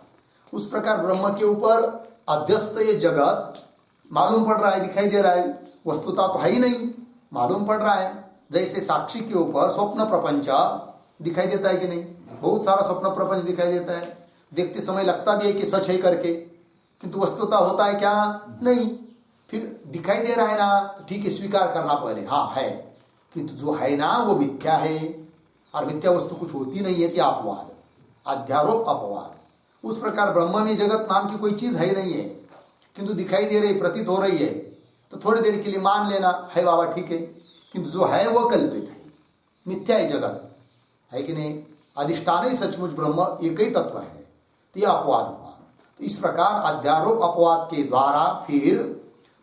A: उस प्रकार ब्रह्म के ऊपर अध्यस्त ये जगत मालूम पड़ रहा है, दिखाई दे रहा है, वस्तुता तो है ही नहीं, मालूम पड़ रहा है। जैसे साक्षी के ऊपर स्वप्न प्रपंच दिखाई देता है कि नहीं, बहुत सारा स्वप्न प्रपंच दिखाई देता है, देखते समय लगता भी है कि सच है करके, किंतु वस्तुता होता है क्या, नहीं। फिर दिखाई दे रहा है ना, तो ठीक है स्वीकार करना पहले, हाँ है, किंतु जो है ना वो मिथ्या है, और मिथ्या वस्तु कुछ होती नहीं है, क्या अपवाद, अध्यारोप अपवाद। उस प्रकार ब्रह्म में जगत नाम की कोई चीज है नहीं है, किंतु दिखाई दे रही, प्रतीत हो रही है, तो थोड़ी देर के लिए मान लेना है बाबा ठीक है, किंतु जो है वो कल्पित है, मिथ्या है जगत, है कि नहीं। अधिष्ठान ही सचमुच ब्रह्म एक ही तत्व है, तो यह अपवाद हुआ। तो इस प्रकार अध्यारोप अपवाद के द्वारा फिर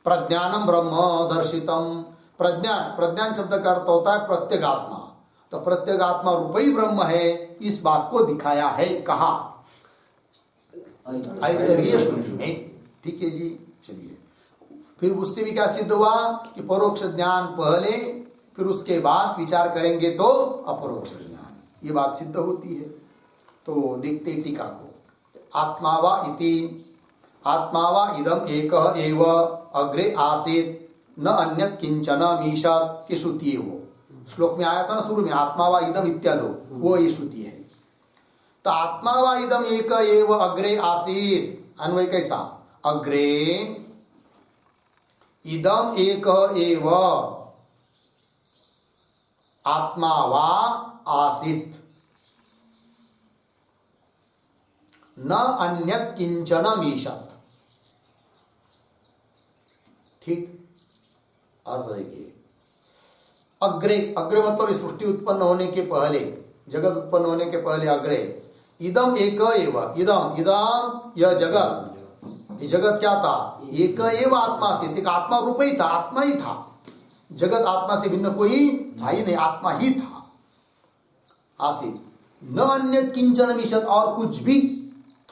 A: प्रज्ञानम ब्रह्म दर्शितम, प्रज्ञान, प्रज्ञान शब्द का अर्थ होता है प्रत्यगात्मा, तो प्रत्यगात्मा रूपी ब्रह्म है, इस बात को दिखाया है, कहा ऐतरीय श्रुति में, ठीक है जी। चलिए फिर उससे भी क्या सिद्ध हुआ कि परोक्ष ज्ञान पहले, फिर उसके बाद विचार करेंगे तो अपरोक्ष ज्ञान, ये बात सिद्ध होती है। तो देखते टीका को, आत्मा वा इति, आत्मा वा इदम एकः एव अग्रे आसीत न अन्यत् किंचन मीशत की श्रुति है वो, श्लोक में आया था ना शुरू में, आत्मा वा इदम इत्यादि, वो ये श्रुति है। तो आत्मा वा इदम एक एव अग्रे आसीत, अन्वय कैसा, अग्रे इदम एक एव आत्मा वा आसीत न अन्यत् किंचन मीशत, ठीक। अर्थ देखिए, अग्रे, अग्रे मतलब सृष्टि उत्पन्न होने के पहले, जगत उत्पन्न होने के पहले अग्रे, इदम एक एव, इदम इदम यह जगत, ये जगत क्या था, एक एव आत्मा से, एक आत्मा रूप ही था, आत्मा ही था, जगत आत्मा से भिन्न कोई था ही नहीं, आत्मा ही था, आसित न अन्य किंचन मिशत, और कुछ भी,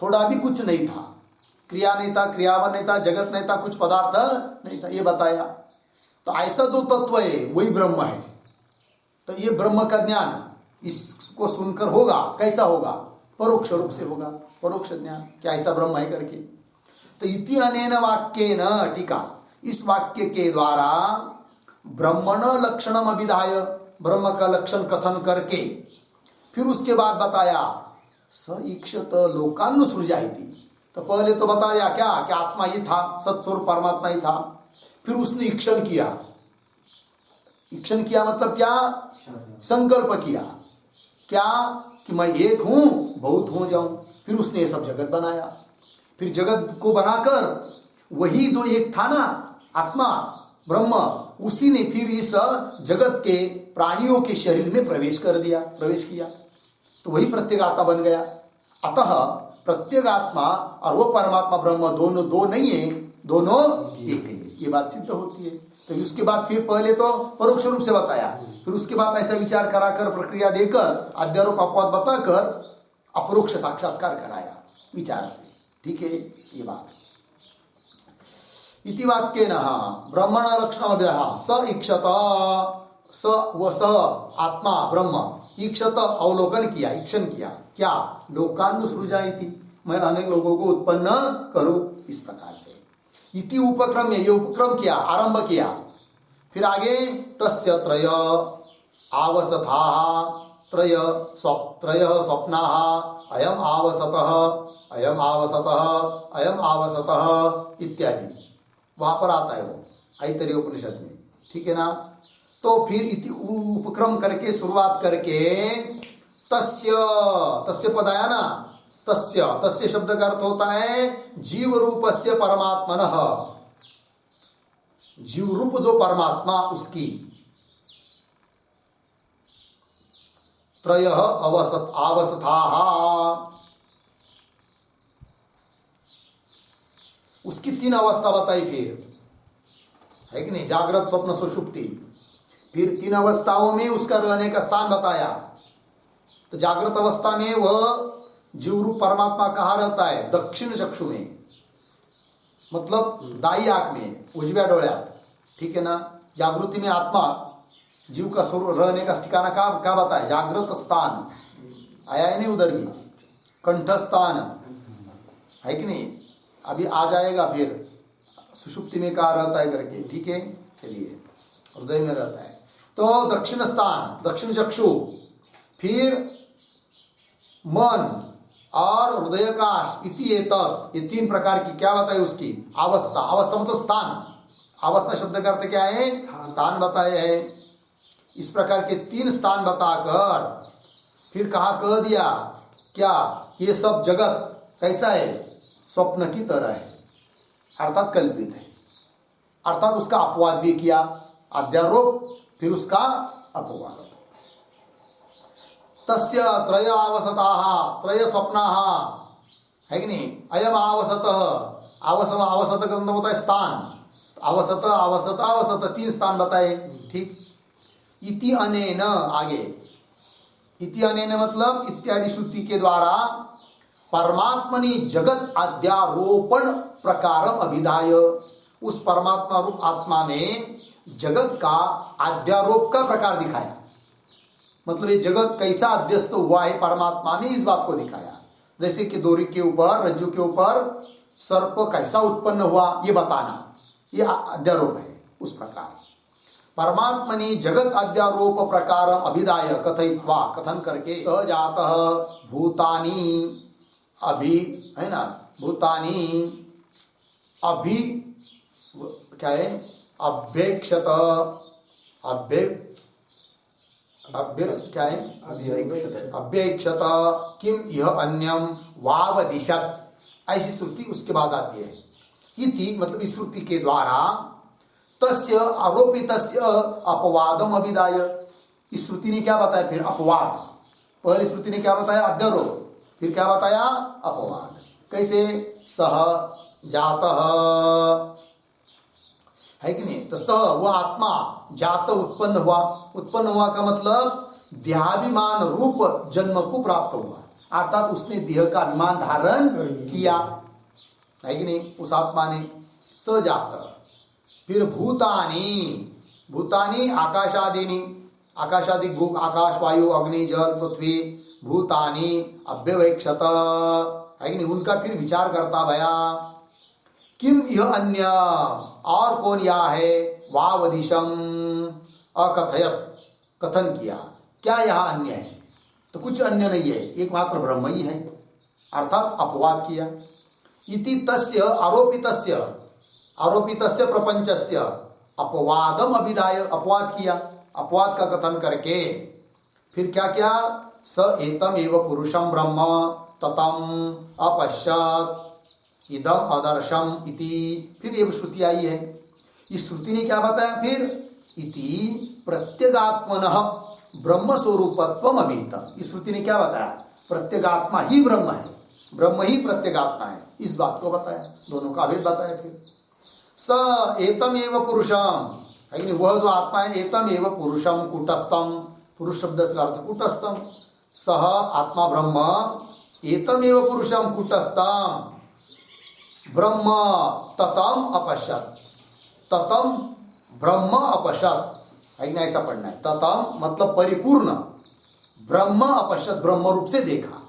A: थोड़ा भी कुछ नहीं था, क्रिया नहीं था, क्रियावन नहीं था, जगत नहीं था, कुछ पदार्थ नहीं था, ये बताया। तो ऐसा जो तत्व है वही ब्रह्म है। तो ये ब्रह्म का ज्ञान इसको सुनकर होगा, कैसा होगा, परोक्ष रूप से होगा, परोक्ष ज्ञान, क्या ऐसा ब्रह्म है करके। तो इति अनेन वाक्येन, टीका, इस वाक्य के द्वारा ब्रह्मण लक्षणम अभिधाय, ब्रह्म का लक्षण कथन करके, फिर उसके बाद बताया स ईक्षत लोकान् सृजायति। तो पहले तो बताया क्या कि आत्मा ही था, सत्स्वरूप परमात्मा ही था, फिर उसने ईक्षण किया, ईक्षण किया मतलब क्या, संकल्प किया, क्या कि मैं एक हूं, बहुत हो जाऊं, फिर उसने ये सब जगत बनाया, फिर जगत को बनाकर वही जो एक था ना आत्मा ब्रह्म, उसी ने फिर इस जगत के प्राणियों के शरीर में प्रवेश कर दिया, प्रवेश किया, तो वही प्रत्येगात्मा बन गया। अतः प्रत्येगात्मा और वो परमात्मा ब्रह्म दोनों दो नहीं है, दोनों एक है, ये बात सिद्ध होती है। तो उसके बाद फिर पहले तो परोक्ष रूप से बताया, फिर उसके बाद ऐसा विचार कराकर, प्रक्रिया देकर, अध्यारोप अपवाद बताकर अपरोक्ष साक्षात्कार कराया विचार से, ठीक है ये बात। इति वाक्येन ब्रह्मण लक्षणम स इक्षत, स व स आत्मा ब्रह्म ईक्षत अवलोकन किया, ईक्षण किया, क्या लोकानुसृजाई थी, मैं अनेक लोगों को उत्पन्न करूं, इस प्रकार से इति उपक्रम, ये उपक्रम किया, आरंभ किया। फिर आगे तस्य त्रय आवसथा त्रय स्वप्नाः अयम आवसतः अयम आवसतः अयम आवसतः इत्यादि, वहां पर आता है वो ऐतरेय उपनिषद में, ठीक है ना। तो फिर इति उपक्रम करके शुरुआत करके तस्य, तस्य पद आया ना, तस्य, तस्य शब्द का अर्थ होता है जीव रूपस्य परमात्मनः, जीव रूप जो परमात्मा उसकी, त्रयः आवसथाः, उसकी तीन अवस्था बताई फिर, है कि नहीं, जागृत स्वप्न सुषुप्ति। फिर तीन अवस्थाओं में उसका रहने का स्थान बताया। तो जागृत अवस्था में वह जीव रूप परमात्मा कहाँ रहता है, दक्षिण चक्षु में, मतलब दाई आंख में, उजव्या डोळ्यात, ठीक है ना। जागृति में आत्मा जीव का स्वरूप रहने का ठिकाना क्या बताया, जागृत स्थान आया है नहीं, उधर भी कंठ स्थान है कि नहीं, अभी आ जाएगा फिर सुषुप्ति में कहाँ रहता है करके, ठीक है। चलिए, हृदय में रहता है, तो दक्षिण स्थान, दक्षिण चक्षु, फिर मन और हृदयकाश इति एतत्, ये तीन प्रकार की क्या बताए उसकी अवस्था, अवस्था मतलब स्थान, अवस्था शब्द का अर्थ क्या है, स्थान बताए है। इस प्रकार के तीन स्थान बताकर फिर कहा, कह दिया क्या, ये सब जगत कैसा है, स्वप्न की तरह है, अर्थात कल्पित है, अर्थात उसका अपवाद भी किया, अध्यारोप, फिर उसका अपवाद। तस्य त्रय आवसताः त्रय स्वप्नाः, है कि नहीं, अयम आवसतः, आवसत का मतलब होता है स्थान, आवसत आवसत आवसत, तीन स्थान बताए, ठीक। इति अनेन, आगे इति अनेन मतलब इत्यादि श्रुति के द्वारा परमात्मनि जगत अध्यारोपण प्रकारम अभिधाय, उस परमात्मा रूप आत्मा में जगत का अध्यारोप का प्रकार दिखाया, मतलब ये जगत कैसा अध्यस्त हुआ है परमात्मा ने, इस बात को दिखाया। जैसे कि डोरी के ऊपर, रज्जु के ऊपर सर्प कैसा उत्पन्न हुआ, ये बताना, ये अध्यारोप है। उस प्रकार परमात्मनि जगत अध्यारोप प्रकार अभिधाय कथयित्वा, कथन करके, सजातः भूतानि अभि, है ना, भूतानि अभि क्या है, अभ्यक्षत, अभ्य क्या है, अभ्यक्षत किम यह अन्यम वावदिशत, ऐसी श्रुति उसके बाद आती है। इति मतलब इस श्रुति के द्वारा तस्य आरोपितस्य अपवादम अभिधाय, इस श्रुति ने क्या बताया फिर, अपवाद। पहली श्रुति ने क्या बताया, अध्यारोप, फिर क्या बताया, अपवाद। कैसे, सह जातः, है कि नहीं, तो सह वह आत्मा, जात उत्पन्न हुआ, उत्पन्न हुआ का मतलब देहाभिमान रूप जन्म को प्राप्त हुआ, अर्थात उसने देह का अभिमान धारण किया, है कि नहीं, उस आत्मा ने। स जात, फिर भूतानी, भूतानी आकाशादीनी, आकाशादि भूख, आकाश वायु अग्नि जल पृथ्वी, भूतानी अभ्यवेक्षत, है कि नहीं, उनका फिर विचार करता भया। किम यह अन्य, और कौन यह है, वावदिशम अकथयत, कथन किया, क्या यह अन्य है, तो कुछ अन्य नहीं है, एकमात्र ब्रह्म ही है, अर्थात अपवाद किया। इति तस्य आरोपितस्य, आरोपितस्य प्रपंचस्य अपवादम अभिधाय, अपवाद किया, अपवाद का कथन करके फिर क्या किया, स एतम एव पुरुषम ब्रह्म ततम अपश्यत इदम अदर्शम इति, फिर ये श्रुति आई है। इस श्रुति ने क्या बताया फिर, इति प्रत्यगात्मनः ब्रह्म स्वरूपत्वम अभिहितम, इस श्रुति ने क्या बताया, प्रत्यगात्मा ही ब्रह्म है, ब्रह्म ही प्रत्यगात्मा है, इस बात को बताया, दोनों का भेद बताया। फिर स एतम एव पुरुषम, है कि नहीं, वह जो आत्मा है, एतम एव पुरुषम कूटस्थम, पुरुष शब्द से अर्थ कूटस्थम, सह आत्मा ब्रह्म, एतम एव पुरुषम कूटस्थम ब्रह्म ततम अपश्यत, ततम ब्रह्म अपश्यत, है कि नहीं, ऐसा पढ़ना है। ततम मतलब परिपूर्ण, ब्रह्म अपश्यत, ब्रह्म रूप से देखा,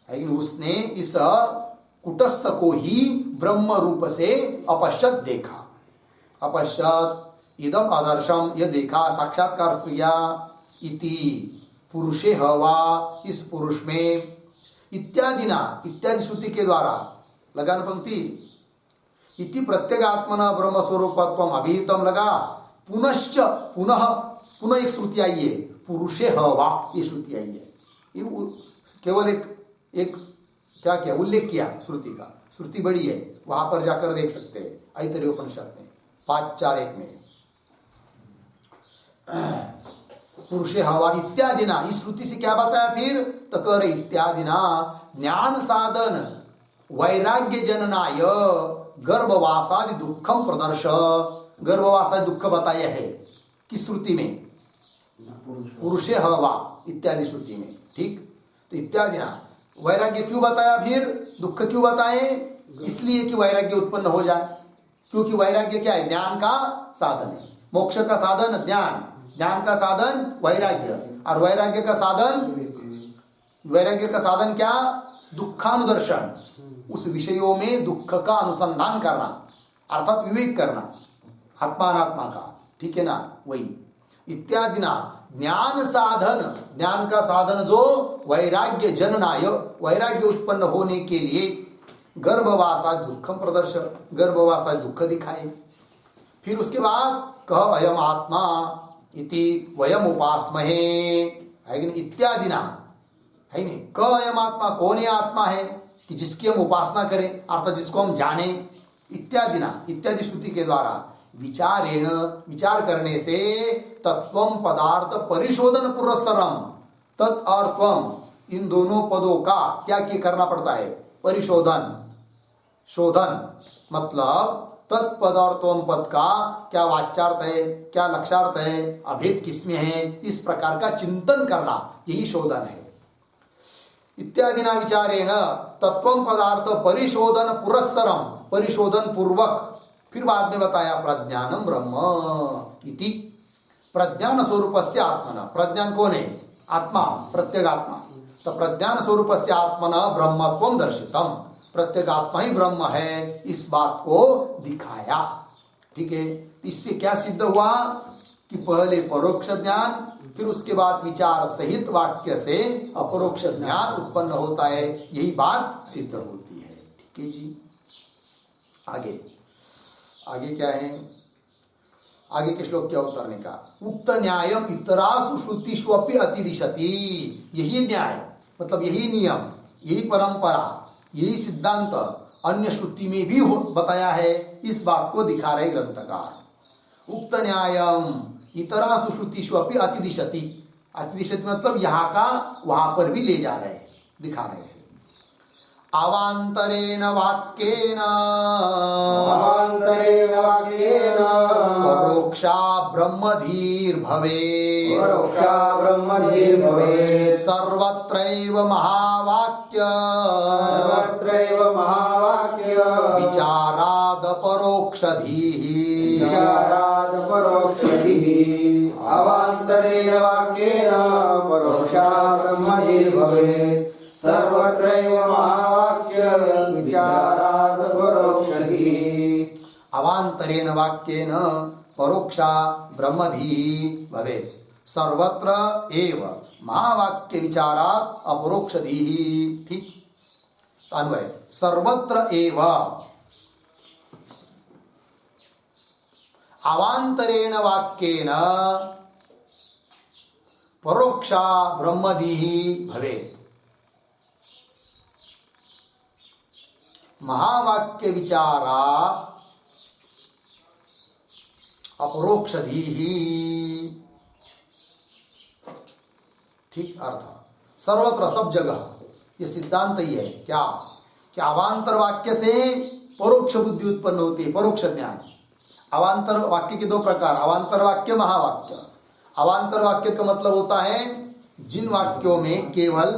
A: लेकिन उसने इस कुटस्थ को ही ब्रह्म रूप से अपश्यत देखा। अपश्यत इदम आदर्शम, यह देखा, साक्षात्कार किया, इति पुरुषे हवा, इस पुरुष में, इत्यादि ना, इत्यादि श्रुति के द्वारा, लगान पंक्ति, इति प्रत्यगात्मना ब्रह्म स्वरूपत्वम अभिहितम लगा, पुनश्च, पुनः, पुनः एक श्रुति आई है, पुरुषे हवा, ये श्रुति आई है। ये केवल एक क्या क्या उल्लेख किया श्रुति का, श्रुति बड़ी है, वहां पर जाकर देख सकते हैं ऐतरेय उपनिषद में 5:4:1 में। पुरुषे हवा इत्यादि ना, इस श्रुति से क्या बताया फिर, तो कह रहे इत्यादि ना ज्ञान साधन वैराग्य जननाय गर्भवासादि दुखम प्रदर्श, गर्भवासादि दुख बताया है किस श्रुति में, पुरुषे हवा इत्यादि श्रुति में। ठीक, तो इत्यादि ना, वैराग्य क्यों बताया फिर, दुख क्यों बताए, इसलिए कि वैराग्य उत्पन्न हो जाए, क्योंकि वैराग्य क्या है, ज्ञान का साधन है, मोक्ष का साधन ज्ञान, ज्ञान का साधन वैराग्य, और वैराग्य का साधन क्या, दुखानुदर्शन, उस विषयों में दुख का अनुसंधान करना, अर्थात विवेक करना आत्मा अनात्मा का, ठीक है ना, वही इत्यादि ना ज्ञान साधन, ज्ञान का साधन जो वैराग्य जननाय, वैराग्य उत्पन्न होने के लिए गर्भवासा दुखम प्रदर्श, गर्भवासा दुख दिखाए। फिर उसके बाद कह अयम आत्मा इति वयम उपासमहे, है कि नहीं, इत्यादि ना, है नहीं, क अयम आत्मा, कौन ये आत्मा है कि जिसकी हम उपासना करें, अर्थात जिसको हम जाने, इत्यादि ना, इत्यादि श्रुति के द्वारा विचारेण, विचार करने से तत्वम पदार्थ परिशोधन पुरस्सरम, तत् और त्वम, इन दोनों पदों का क्या करना पड़ता है, परिशोधन, शोधन, मतलब तत्पद और त्वम पद का क्या वाच्यार्थ है, क्या लक्ष्यार्थ है, अभेद किसमें है, इस प्रकार का चिंतन करना, यही शोधन है। इत्यादि ना विचारेण तत्वम पदार्थ परिशोधन पुरस्सरम, परिशोधन पूर्वक, फिर बाद में बताया प्रज्ञानम ब्रह्म इति, प्रज्ञान स्वरूप से आत्मना, प्रज्ञान कौन है, आत्मा, प्रत्यगात्मा, तो प्रज्ञान स्वरूप से आत्मना ब्रह्मत्वम दर्शितम, प्रत्यगात्मा ही ब्रह्म है, इस बात को दिखाया। ठीक है, इससे क्या सिद्ध हुआ कि पहले परोक्ष ज्ञान, फिर उसके बाद विचार सहित वाक्य से अपरोक्ष ज्ञान उत्पन्न होता है, यही बात सिद्ध होती है। ठीक है जी, आगे आगे क्या है, आगे के श्लोक क्या उतरने का, उक्त न्यायम इतरासु श्रुतिष्वपि अतिदिशति, यही न्याय मतलब यही नियम, यही परंपरा, यही सिद्धांत अन्य श्रुति में भी बताया है, इस बात को दिखा रहे ग्रंथकार। उक्त न्यायम इतरासु श्रुतिष्वपि अतिदिशति, अतिदिशति मतलब यहाँ का वहां पर भी ले जा रहे हैं, दिखा रहे हैं। अवान्तरेण वाक्येन परोक्षा ब्रह्मधीर्भवेत्, सर्वत्रैव महावाक्य विचाराद परोक्षधीः,
B: अवान्तरेण वाक्येन परोक्षा ब्रह्मधीर्भवेत्, सर्वत्रैव महावाक्य विचाराद परोक्षधीः,
A: अवान्तरेण वाक्येन परोक्षा ब्रह्मधीः भवेत्, सर्वत्र एव महावाक्य विचारात अपरोक्षधीः। ठीक, अन्वय, सर्वत्र एव अवान्तरेण वाक्येन परोक्षा ब्रह्मधीः भवेत्, महावाक्य विचारा अपरोक्षधीः। ठीक अर्थ, सर्वत्र सब जगह ये सिद्धांत ही है क्या, कि अवांतर वाक्य से परोक्ष बुद्धि उत्पन्न होती है, परोक्ष ज्ञान। अवांतर वाक्य के दो प्रकार, अवांतर वाक्य, महावाक्य। अवांतर वाक्य का मतलब होता है जिन वाक्यों में केवल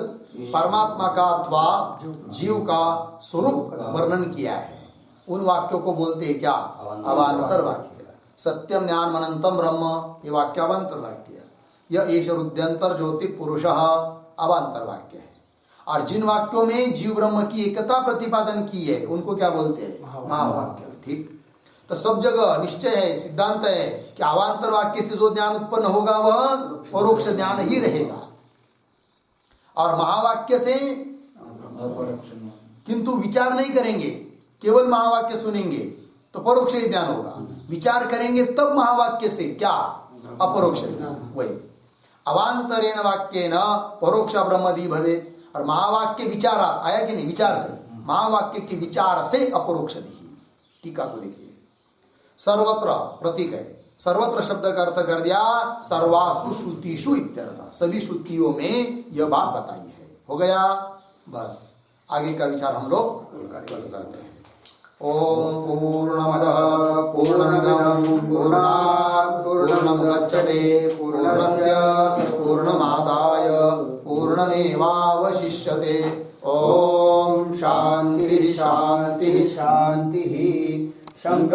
A: परमात्मा का अथवा जीव का स्वरूप वर्णन किया है, उन वाक्यों को बोलते हैं क्या, अवांतर वाक्य। सत्यम ज्ञान अनंतम ब्रह्म, ये वाक्य अवांतर वाक्य है। यह एष रुद्यंतर ज्योति पुरुष अवांतर वाक्य है। और जिन वाक्यों में जीव ब्रह्म की एकता प्रतिपादन की है उनको क्या बोलते हैं? महावाक्य। ठीक, तो सब जगह निश्चय है, सिद्धांत है कि अवांतर वाक्य से जो ज्ञान उत्पन्न होगा वह परोक्ष ज्ञान ही रहेगा, और महावाक्य से किंतु विचार नहीं करेंगे, केवल महावाक्य सुनेंगे तो परोक्ष ही ज्ञान होगा। विचार करेंगे तब महावाक्य से क्या? अपरोक्ष ज्ञान। वही अवांतरेण वाक्येन परोक्ष ब्रह्मदि भवे। और महावाक्य विचारात आया कि नहीं? विचार से, महावाक्य के विचार से अपरोक्ष दी। टीका को देखिए, सर्वत्र प्रतीक है, सर्वत्र शब्द का अर्थ कर दिया सर्वासु श्रुतिषु इत्यर्थ, सभी श्रुतियों में यह बात बताई है। हो गया, बस आगे का विचार हम लोग कल करते हैं। ओम पूर्णमदः पूर्णमिदं पूर्णात् पूर्णमुदच्यते पूर्णस्य पूर्णमादाय पूर्णमेवावशिष्यते। ओम शांति शांति
B: शांति। शंकर